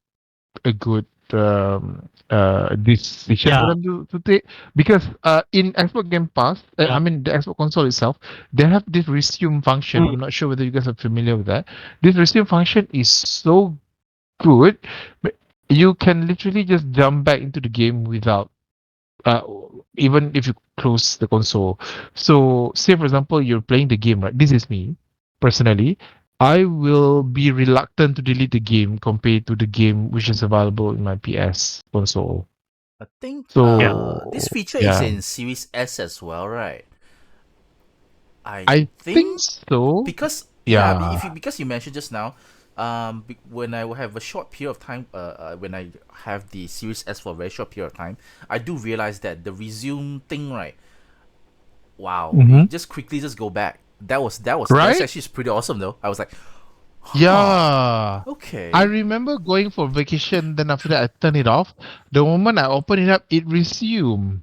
decision for yeah, them to take because in Xbox Game Pass, yeah. I mean the Xbox console itself, they have this resume function. Mm. I'm not sure whether you guys are familiar with that. This resume function is so good, but you can literally just jump back into the game without uh, even if you close the console. So, say for example, you're playing the game, right? This is me personally. I will be reluctant to delete the game compared to the game which is available in my PS console. I think Yeah. this So, feature is yeah, in Series S as well, right? I I think think so. because yeah, Yeah. if you because you mentioned just now, when I will have a short period of time, when I have the Series S for a very short period of time, I do realize that the resume thing, right? Wow, you Mm-hmm. just quickly just go back. That's Right? actually pretty awesome though. I was like, huh, Yeah. I okay, remember going for vacation, then after that I turn it off. The moment I open it up, it resume.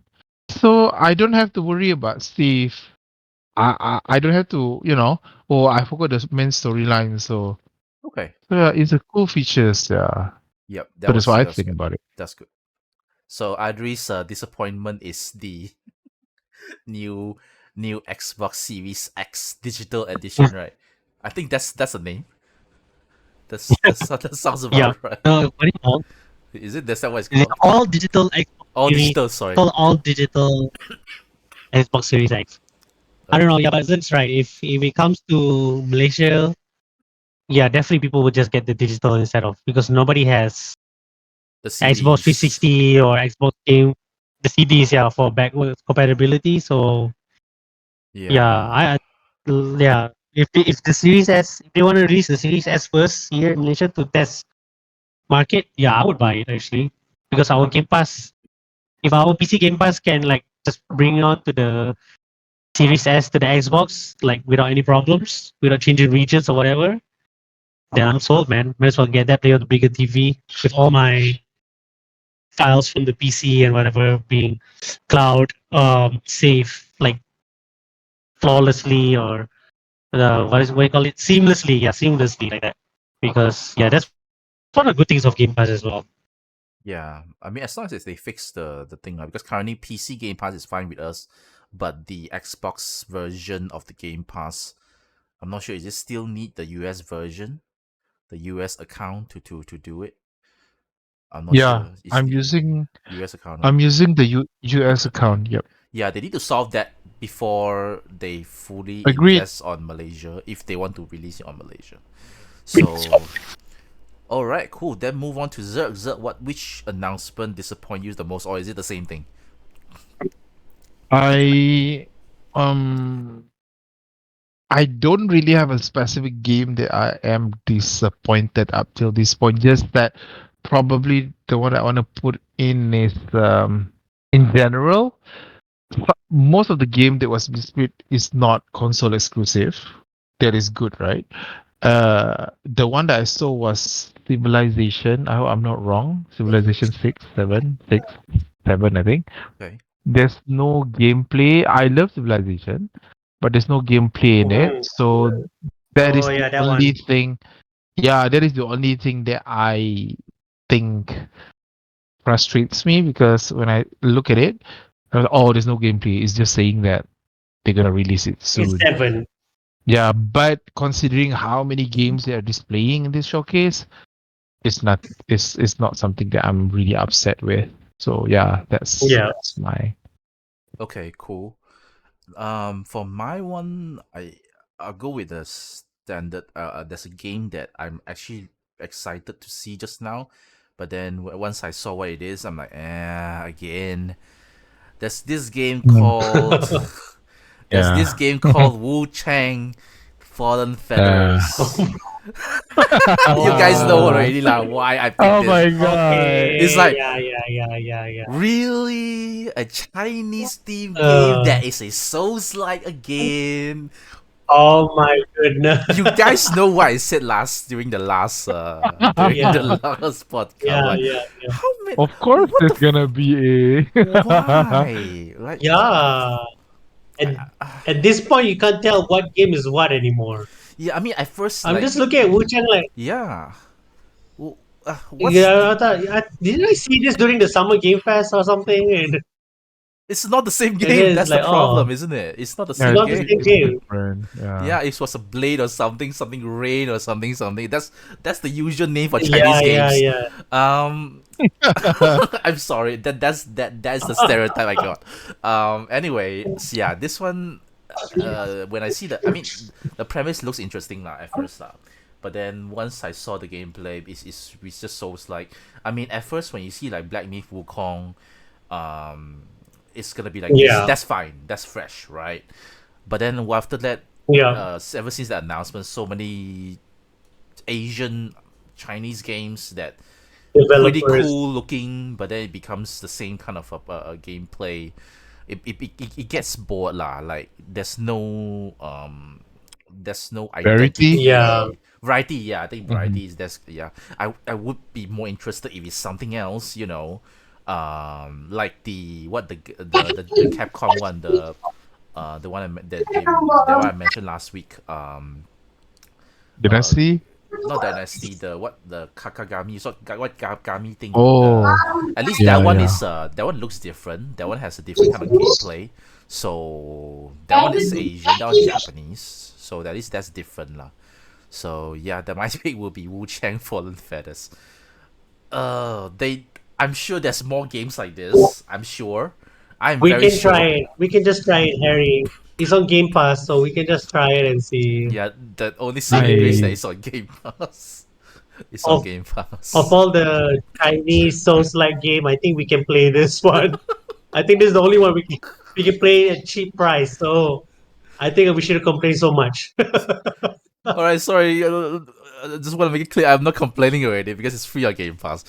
So I don't have to worry about Steve. I don't have to, oh, I forgot the main storyline. okay, So yeah, it's a cool features. Yeah. yep, So that's what I that's think good, about it. that's good. So Adri's disappointment is the new new Xbox Series X digital edition, right? I think that's a name. That sounds Yeah. about right. What is it called? Is it? That's that what it's Is it called? all digital Xbox All Series? digital. It's Sorry. called all digital Xbox Series X. I don't know. Okay. Yeah, but that's right. If it comes to Malaysia, yeah, definitely people would just get the digital instead of because nobody has The Xbox CDs. 360 or Xbox Game, the CDs, yeah, for backwards compatibility. So yeah, Yeah. yeah. If the Series S, if they want to release the Series S first here in Malaysia to test market, yeah, I would buy it actually because our Game Pass, if our PC Game Pass can like just bring it on to the Series S to the Xbox like without any problems, without changing regions or whatever, then I'm sold, man. Might as well get that, play on the bigger TV with all my files from the PC and whatever being cloud safe, like flawlessly or what do you call it? Seamlessly, yeah, seamlessly like that. Because yeah, that's one of the good things of Game Pass as well. Yeah. I mean, as long as they fix the thing, because currently PC Game Pass is fine with us, but the Xbox version of the Game Pass, I'm not sure. Is it still need the US version, the US account to do it? I'm not Yeah, sure. It's the US account, right? I'm using the US account. Yep. Yeah, they need to solve that before they fully Agreed. invest on Malaysia if they want to release it on Malaysia. So, all right, cool. Then move on to Zerg. Zerg, which announcement disappoint you the most, or is it the same thing? I um I don't really have a specific game that I am disappointed up till this point. Just that probably the one I want to put in is in general. Most of the game that was displayed is not console exclusive. That is good, right? The one that I saw was Civilization. I hope I'm not wrong. Civilization 6, 7, I think. Okay. There's no gameplay. I love Civilization, but there's no gameplay in it. Mhm. So that Oh is the yeah, that only one. thing. Yeah, that is the only thing that I think frustrates me because when I look at it, oh, there's no gameplay. It's just saying that they're gonna release it It's soon. 7. Yeah, but considering how many games they are displaying in this showcase, it's not it's not something that I'm really upset with. So yeah, Yeah. that's my Okay, cool. For my one, I'll go with the standard. There's a game that I'm actually excited to see just now, but then once I saw what it is, I'm like, again. There's this game Mm, called there's yeah. this game called Wu Chang Fallen uh, Feathers. You guys know Oh. already lah why I picked oh this. my god. It's Okay. like Yeah, yeah, yeah, yeah, yeah. really a Chinese theme game Uh, that is a Souls like a game. oh my goodness. You guys know what I said during the last during the Yeah, last podcast. yeah, Like yeah, yeah. how many Of course what there's the gonna be a why? Like Yeah. At, at this point, you can't tell what game is what anymore. yeah, I mean at first I'm like just looking at Wu Chang like, yeah. Well, what's yeah, didn't I see this during the Summer Game Fest or something? it's not the same And game. then it's That's the like, oh, problem, isn't it? It's not the yeah, same not the same game. it's game. different. Yeah. Yeah, it was a blade or something, something rain or something, something. That's the usual name for Chinese Yeah, yeah, games. yeah. Um, I'm sorry. That's the stereotype I got. Anyway, so yeah, this one. When I see I mean, the premise looks interesting lah at first lah, but then once I saw the gameplay, it's just so it's like I mean at first when you see like Black Myth Wukong, um, it's gonna be like this. Yeah, That's fine. That's fresh, right? But then after that, yeah. ever since that announcement, so many Asian Chinese games that pretty Developers. cool looking, but then it becomes the same kind of a gameplay. It gets bored lah. Like there's no Verity? Yeah, identity. Variety, yeah, I think Hmm. variety is that's yeah. I would be more interested if it's something else, like the Capcom one, the one that one I mentioned last week. Uh, Dynasty? not Dynasty, the Kakagami, so what Gami thing. Oh, At least yeah, yeah. that one looks different. That one has a different kind of gameplay. So that one is Asian, that one's Japanese. So at least that's different lah. So yeah, the my pick will be Wu Chang Fallen Feathers. They I'm sure there's more games like this. I'm sure. I'm we very can try sure. it. We can just try it, Harry. It's on Game Pass, so we can just try it and see. Yeah, the only saving grace that I is on Game Pass. It's on Of Game of Pass. all the Chinese Souls-like game, I think we can play this one. I think this is the only one we can play at cheap price. So I think we shouldn't complain so much. All right, sorry. Just want to make it clear, I'm not complaining already because it's free on Game Pass.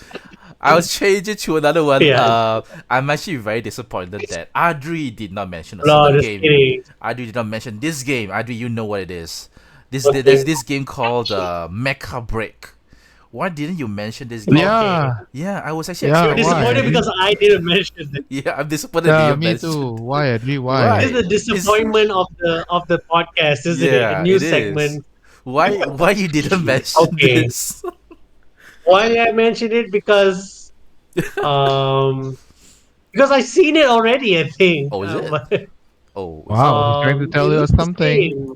I'll change it to another one. Yeah. I'm actually very disappointed that Adri did not mention a No, certain just game. kidding. Adri did not mention this game. Adri, you know what it is. Okay. There's this game called Mecha Break. Why didn't you mention this game? yeah, Yeah, I was actually yeah. You're expecting Why? disappointed it. because I didn't mention it. Yeah, I'm disappointed that Yeah, you me too. mentioned. Why, Adri? Why? This is Why? the It's disappointment of the podcast, isn't it? A yeah, new it is. segment. Why you didn't mention Okay. this? Why did I mention it? Um because I seen it already, I think. Oh, is it? But, Oh, is it? Wow, he's trying to tell it you looks the something. same.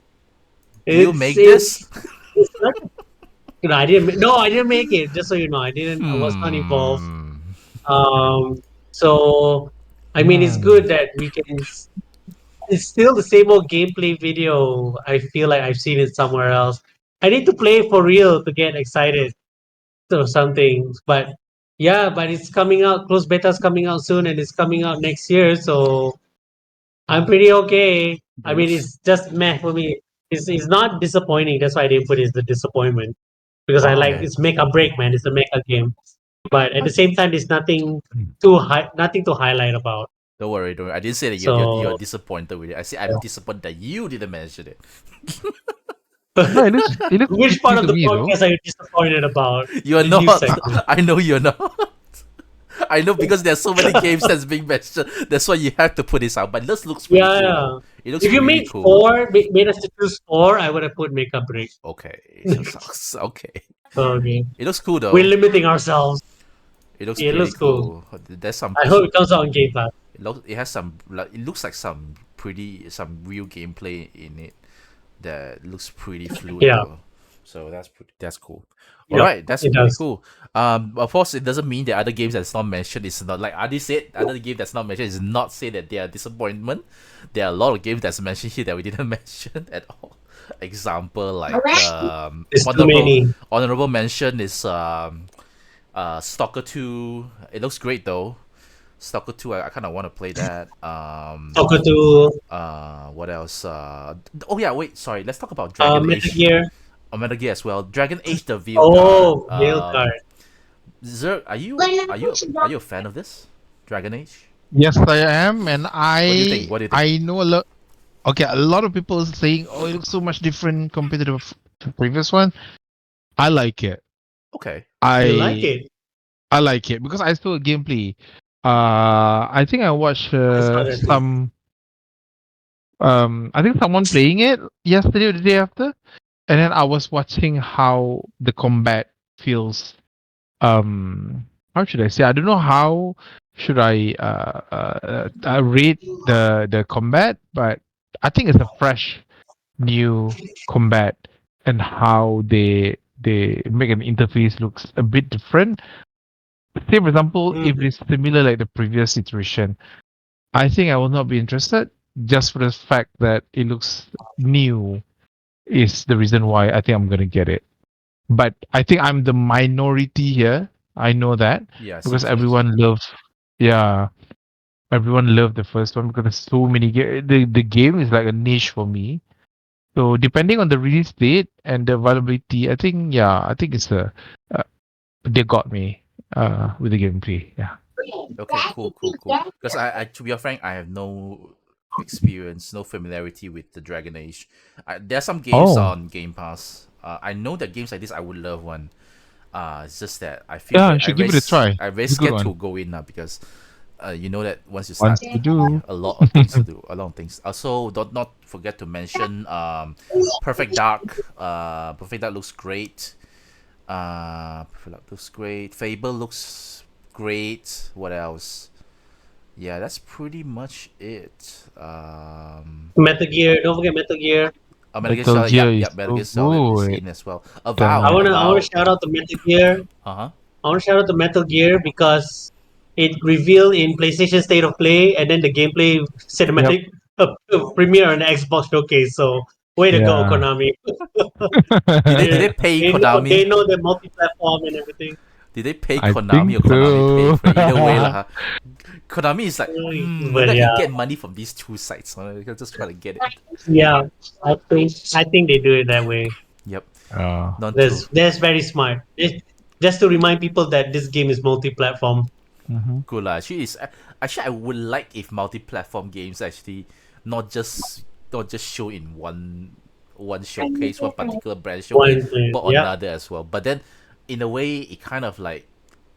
You It's make this? it's it's not, I didn't no, I didn't make it, just so you know. I was not involved. Hmm. So I mean it's Hmm. good that we can it's still the same old gameplay video. I feel like I've seen it somewhere else. I need to play for real to get excited or something. But yeah, but it's coming out. Close beta's coming out soon, and it's coming out next year. So I'm pretty okay. I It mean, looks it's just meh for me. It's not disappointing. That's why I didn't put it as the disappointment because I like okay. it's make or break, man. It's a make a game, but at the same time, there's nothing nothing to highlight about. Don't worry, don't worry. I didn't say that you're So, disappointed with it. I said I'm disappointed that you didn't mention it. No, it looks which part pretty of to the me though. podcast are you disappointed about? You're The news not. segment. I know you're not. I know because there's so many games that's being mentioned. That's why you have to put this out. But this looks pretty Yeah, cool yeah. though. It looks If you really made cool. four, made us to choose four, I would have put make a break. Okay. So, okay. Okay. It looks cool We're though. limiting ourselves. It looks Yeah, it pretty looks cool. cool. There's some. I hope it comes out on Game Pass. It has some. Like, it looks like some real gameplay in it. That looks pretty fluid Yeah, though. So that's cool. All yep, right, that's it pretty does. cool. Of course, it doesn't mean that other games that's not mentioned is not like Adi said. Other game that's not mentioned is not say that they are disappointment. There are a lot of games that's mentioned here that we didn't mention at all. Example like There's too many. honorable mention is Stalker 2. It looks great though. Stalker 2, I kind of want to play that. Soccer 2, What else? Oh yeah, wait, sorry. Let's talk about Dragon Metal Age. Gear. Metal Gear as well. Dragon Age the Veilguard. Oh, Mail Card. Zerg, are you a fan of this? Dragon Age? Yes, I am, and What do you think? What do you think? I know a lot. Okay, a lot of people are saying, "Oh, it looks so much different compared to the previous one." I like it. Okay. You like I it? I like it because I saw gameplay. I think I watched I saw that too. I think someone playing it yesterday or the day after, and then I was watching how the combat feels. How should I say? I don't know how should I rate the combat, but I think it's a fresh new combat and how they make an interface looks a bit different. Say for example, if Mm. it's similar like the previous iteration, I think I will not be interested just for the fact that it looks new is the reason why I think I'm gonna get it. But I think I'm the minority here. I know that Yeah, because seems like. yeah, everyone loved the first one because there's so many the game is like a niche for me. So depending on the release date and the availability, I think it's uh they got me with the gameplay. Yeah. Okay, cool. Because I to be frank, I have no experience, no familiarity with the Dragon Age. There are some games Oh, on Game Pass. I know that games like this I would love one. It's just that yeah, you should give it a try. I'm very It's a good scared one. to go in now because you know that once you start, Once to do. a lot of things to do, a lot of things. Also, don't not forget to mention Perfect Dark. Perfect Dark looks great. Perfect Dark looks great. Fable looks great. What else? Yeah, that's pretty much it. Metal Gear. Don't forget Metal Gear. Metal Gear Metal Solid. Gear Yep, is yep. Metal so Gear Solid is good. in as well. I Damn. wanna Avowed. shout out to Metal Gear. Uh huh. I wanna shout out to Metal Gear because it revealed in PlayStation State of Play, and then the gameplay Yep. cinematic premiere on the Xbox Showcase. So way to go, Yeah. Konami. Did they pay They Konami? know the multi-platform and everything. Did they pay I Konami think or Konami pay so. for it? Either way lah. Konami is like, maybe But I can yeah, get money from these two sites. I can just try to get it. yeah, I think they do it that way. Yep, uh, not true. That's very smart. Just to remind people that this game is multi-platform. mhm. Good lah. Actually, I would like if multi-platform games actually not just show in one showcase, one particular brand showcase, One place. but Yeah. another as well. But then, in a way, it kind of like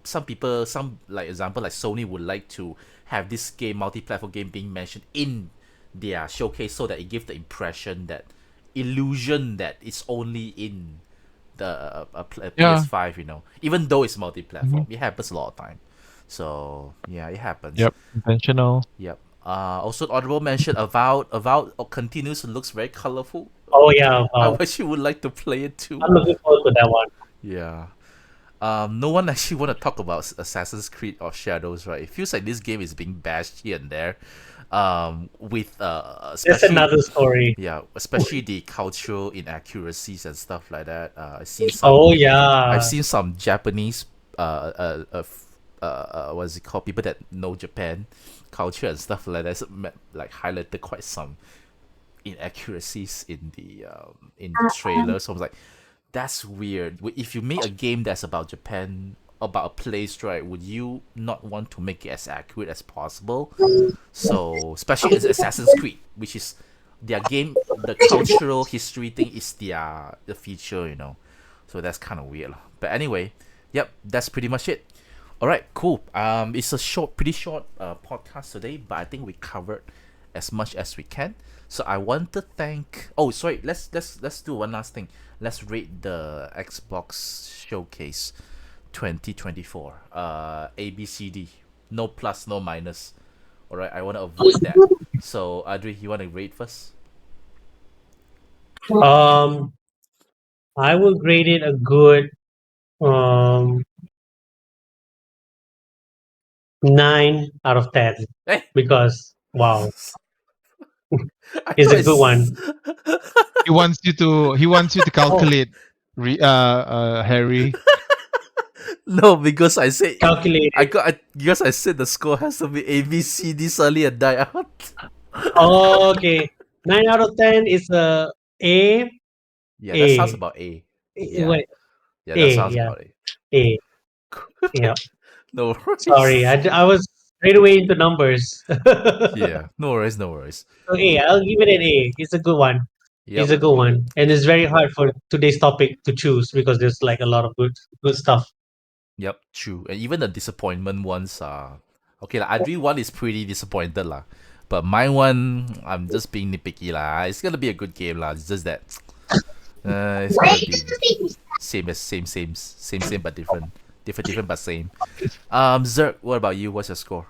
some people, some like example like Sony would like to have this game multi-platform game being mentioned in their showcase so that it gives the impression that illusion that it's only in the Yeah. PS5, even though it's multi-platform. Mhm. It happens a lot of time. So yeah, it happens. Yep. Intentional. Yep. Also honorable mention Avowed continues to looks very colorful. Oh yeah. I Wow. wish you would like to play it too. I'm looking forward to that one. Yeah. No one actually want to talk about Assassin's Creed or Shadows, right? It feels like this game is being bashed here and there. With That's especially another story. yeah, especially the cultural inaccuracies and stuff like that. Oh I've yeah. seen some Japanese what's it called, people that know Japan culture and stuff like that, like highlighted quite some inaccuracies in the trailer. So I was like, that's weird. If you make a game that's about Japan, about a place, right, would you not want to make it as accurate as possible? So, especially as Assassin's Creed, which is their game, the cultural history thing is the feature, you know. So that's kind of weird. But anyway, yep, that's pretty much it. All right, cool. It's a pretty short podcast today, but I think we covered as much as we can. So I want to thank. Oh, sorry. Let's do one last thing. Let's rate the Xbox Showcase 2024. ABCD. No plus, no minus. All right. I want to avoid that. So Adri, you want to rate first? Um, I will grade it a good um 9 out of 10 Hey, because wow, I it's thought a good one. it's. He wants you to Oh, calculate, Harry. No, because I said calculated. because I said the score has to be A B C D solely and die out. Okay, 9 out of 10 is A Yeah, that sounds A. about A. Yeah, Wait, yeah, that A, sounds yeah, about A. A. Yeah. No Sorry, worries. I was straight away into numbers. Yeah, no worries, no worries. So A, I'll give it an A. It's a good one. It's Yep, a good one, and it's very hard for today's topic to choose because there's like a lot of good stuff. yep, true. And even the disappointment ones are okay. Like Adri one is pretty disappointed lah, but my one I'm just being nitpicky lah. It's gonna be a good game lah. It's just that it's gonna be same as same but different, different but same. Zerg, what about you? What's your score?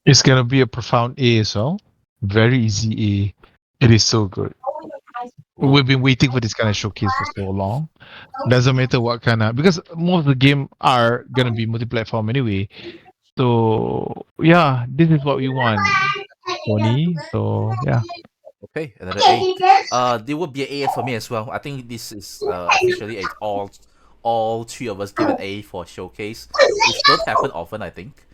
It's gonna be a profound A as well. Very easy A. It is so good. Ooh. We've been waiting for this kind of showcase for so long. Doesn't matter what kind of, because most of the game are gonna be multi-platform anyway. So yeah, this is what we want, Tony. So yeah. Okay, another A. There will be an A for me as well. I think this is officially all three of us give an A for showcase, which don't happen often, I think.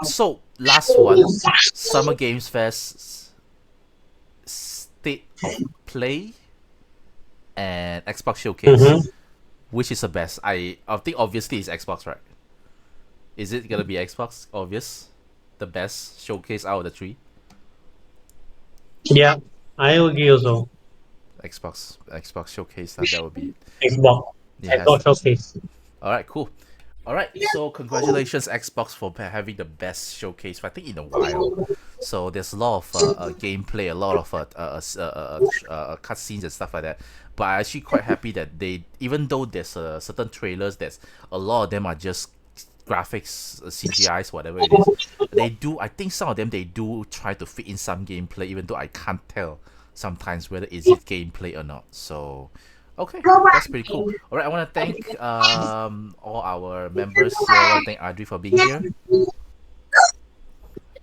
So last one, Summer Games Fest State of Play and Xbox Showcase. Mm-hmm. Which is the best? I think obviously it's Xbox, right? Is it gonna be Xbox? Obvious, the best showcase out of the three. Yeah, I agree also. Xbox Showcase. That would be Xbox, it has Xbox to be. Showcase. All right, cool. All right, so congratulations Xbox for having the best showcase I think in a while. So there's a lot of gameplay, a lot of cutscenes and stuff like that. But I'm actually quite happy that they, even though there's certain trailers, there's a lot of them are just graphics, CGIs, whatever it is. They do, I think some of them they do try to fit in some gameplay, even though I can't tell sometimes whether is it gameplay or not. So okay, that's pretty cool. All right, I want to thank all our members here. I want to thank Adri for being here,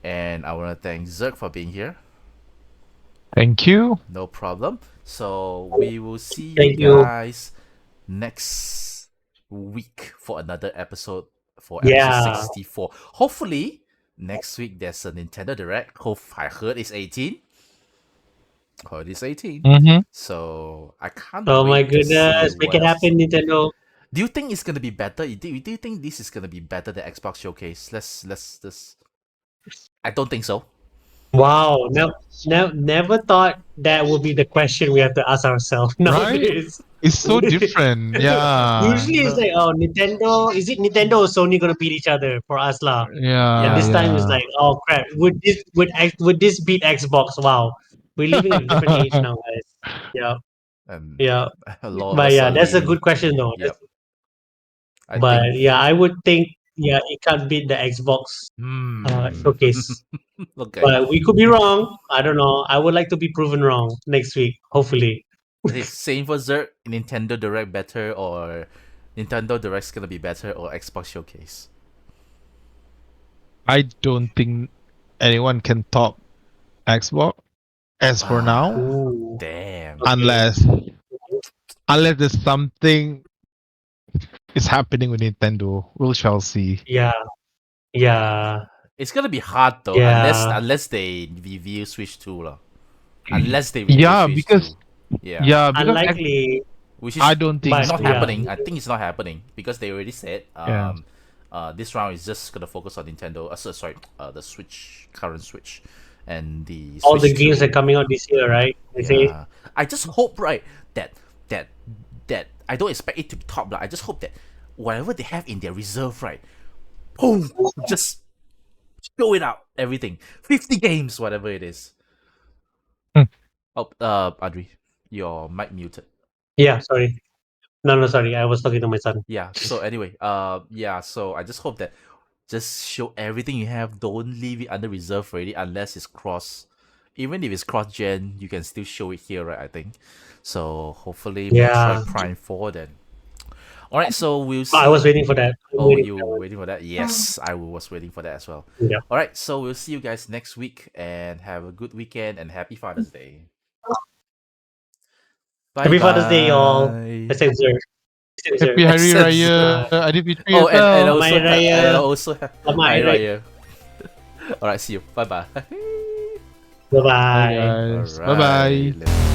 and I want to thank Zerg for being here. Thank you. No problem. So we will see you Thank you. guys next week for another episode, for episode Yeah. 64. Hopefully next week there's a Nintendo Direct. I heard it's 18. Heard it's 18. Mm-hmm. So I can't Oh my wait to see goodness, make what it else. happen, Nintendo. Do you think it's gonna be better? Do you think this is gonna be better than Xbox Showcase? Let's. I don't think so. Wow, never thought that would be the question we have to ask ourselves nowadays. It's so different. Yeah. Usually it's No, like, oh, Nintendo, is it Nintendo or Sony gonna beat each other for us lah? And yeah, this Yeah. time it's yeah. like, oh crap, would this beat Xbox? Wow, we're living in a different age now, guys. Yeah, And yeah, a lot of but us yeah, are that's a living. good question though. Yep. I But think. yeah, I would think yeah, it can't beat the Xbox Hmm. showcase. Okay. But we could be wrong. I don't know. I would like to be proven wrong next week, hopefully. Okay. Same for Zerg. Nintendo Direct better, or Nintendo Direct's gonna be better, or Xbox Showcase. I don't think anyone can top Xbox as for now, Ooh, Damn. okay. unless there's something is happening with Nintendo. We shall see. Yeah. Yeah. It's gonna be hard though, Yeah. unless they reveal Switch 2 lah. Unless they reveal Yeah, Switch because 2. Yeah. Unlikely, Which I is don't think but not so. yeah. happening. I think it's not happening because they already said Yeah. this round is just gonna focus on Nintendo. Sorry, the Switch, current Switch, and the All the Switch games 2. are coming out this year, right? They say. Yeah, I just hope right that that that I don't expect it to be top, but I just hope that whatever they have in their reserve, right, boom, just show it out, everything, 50 games, whatever it is. Hmm. Oh, Adri, your mic muted. Yeah, sorry. No, sorry. I was talking to my son. Yeah. So anyway, yeah. So I just hope that just show everything you have. Don't leave it under reserve already unless it's cross. Even if it's cross gen, you can still show it here, right? I think. So hopefully Yeah. Metroid Prime 4 then. Alright, so we'll I was see. waiting for that. I'm Oh, waiting you for that were one. waiting for that? Yes, I was waiting for that as well. Yeah. Alright, so we'll see you guys next week and have a good weekend and happy Father's Day. Bye Happy Father's Day, y'all. bye. I said Zerg. Happy Hari Except Raya, Adivitri Oh, as well. also Selamat Hari Raya. and also Selamat Hari Hari Raya. Alright, see you. Bye bye. Bye Bye bye. guys. Bye bye. Alright.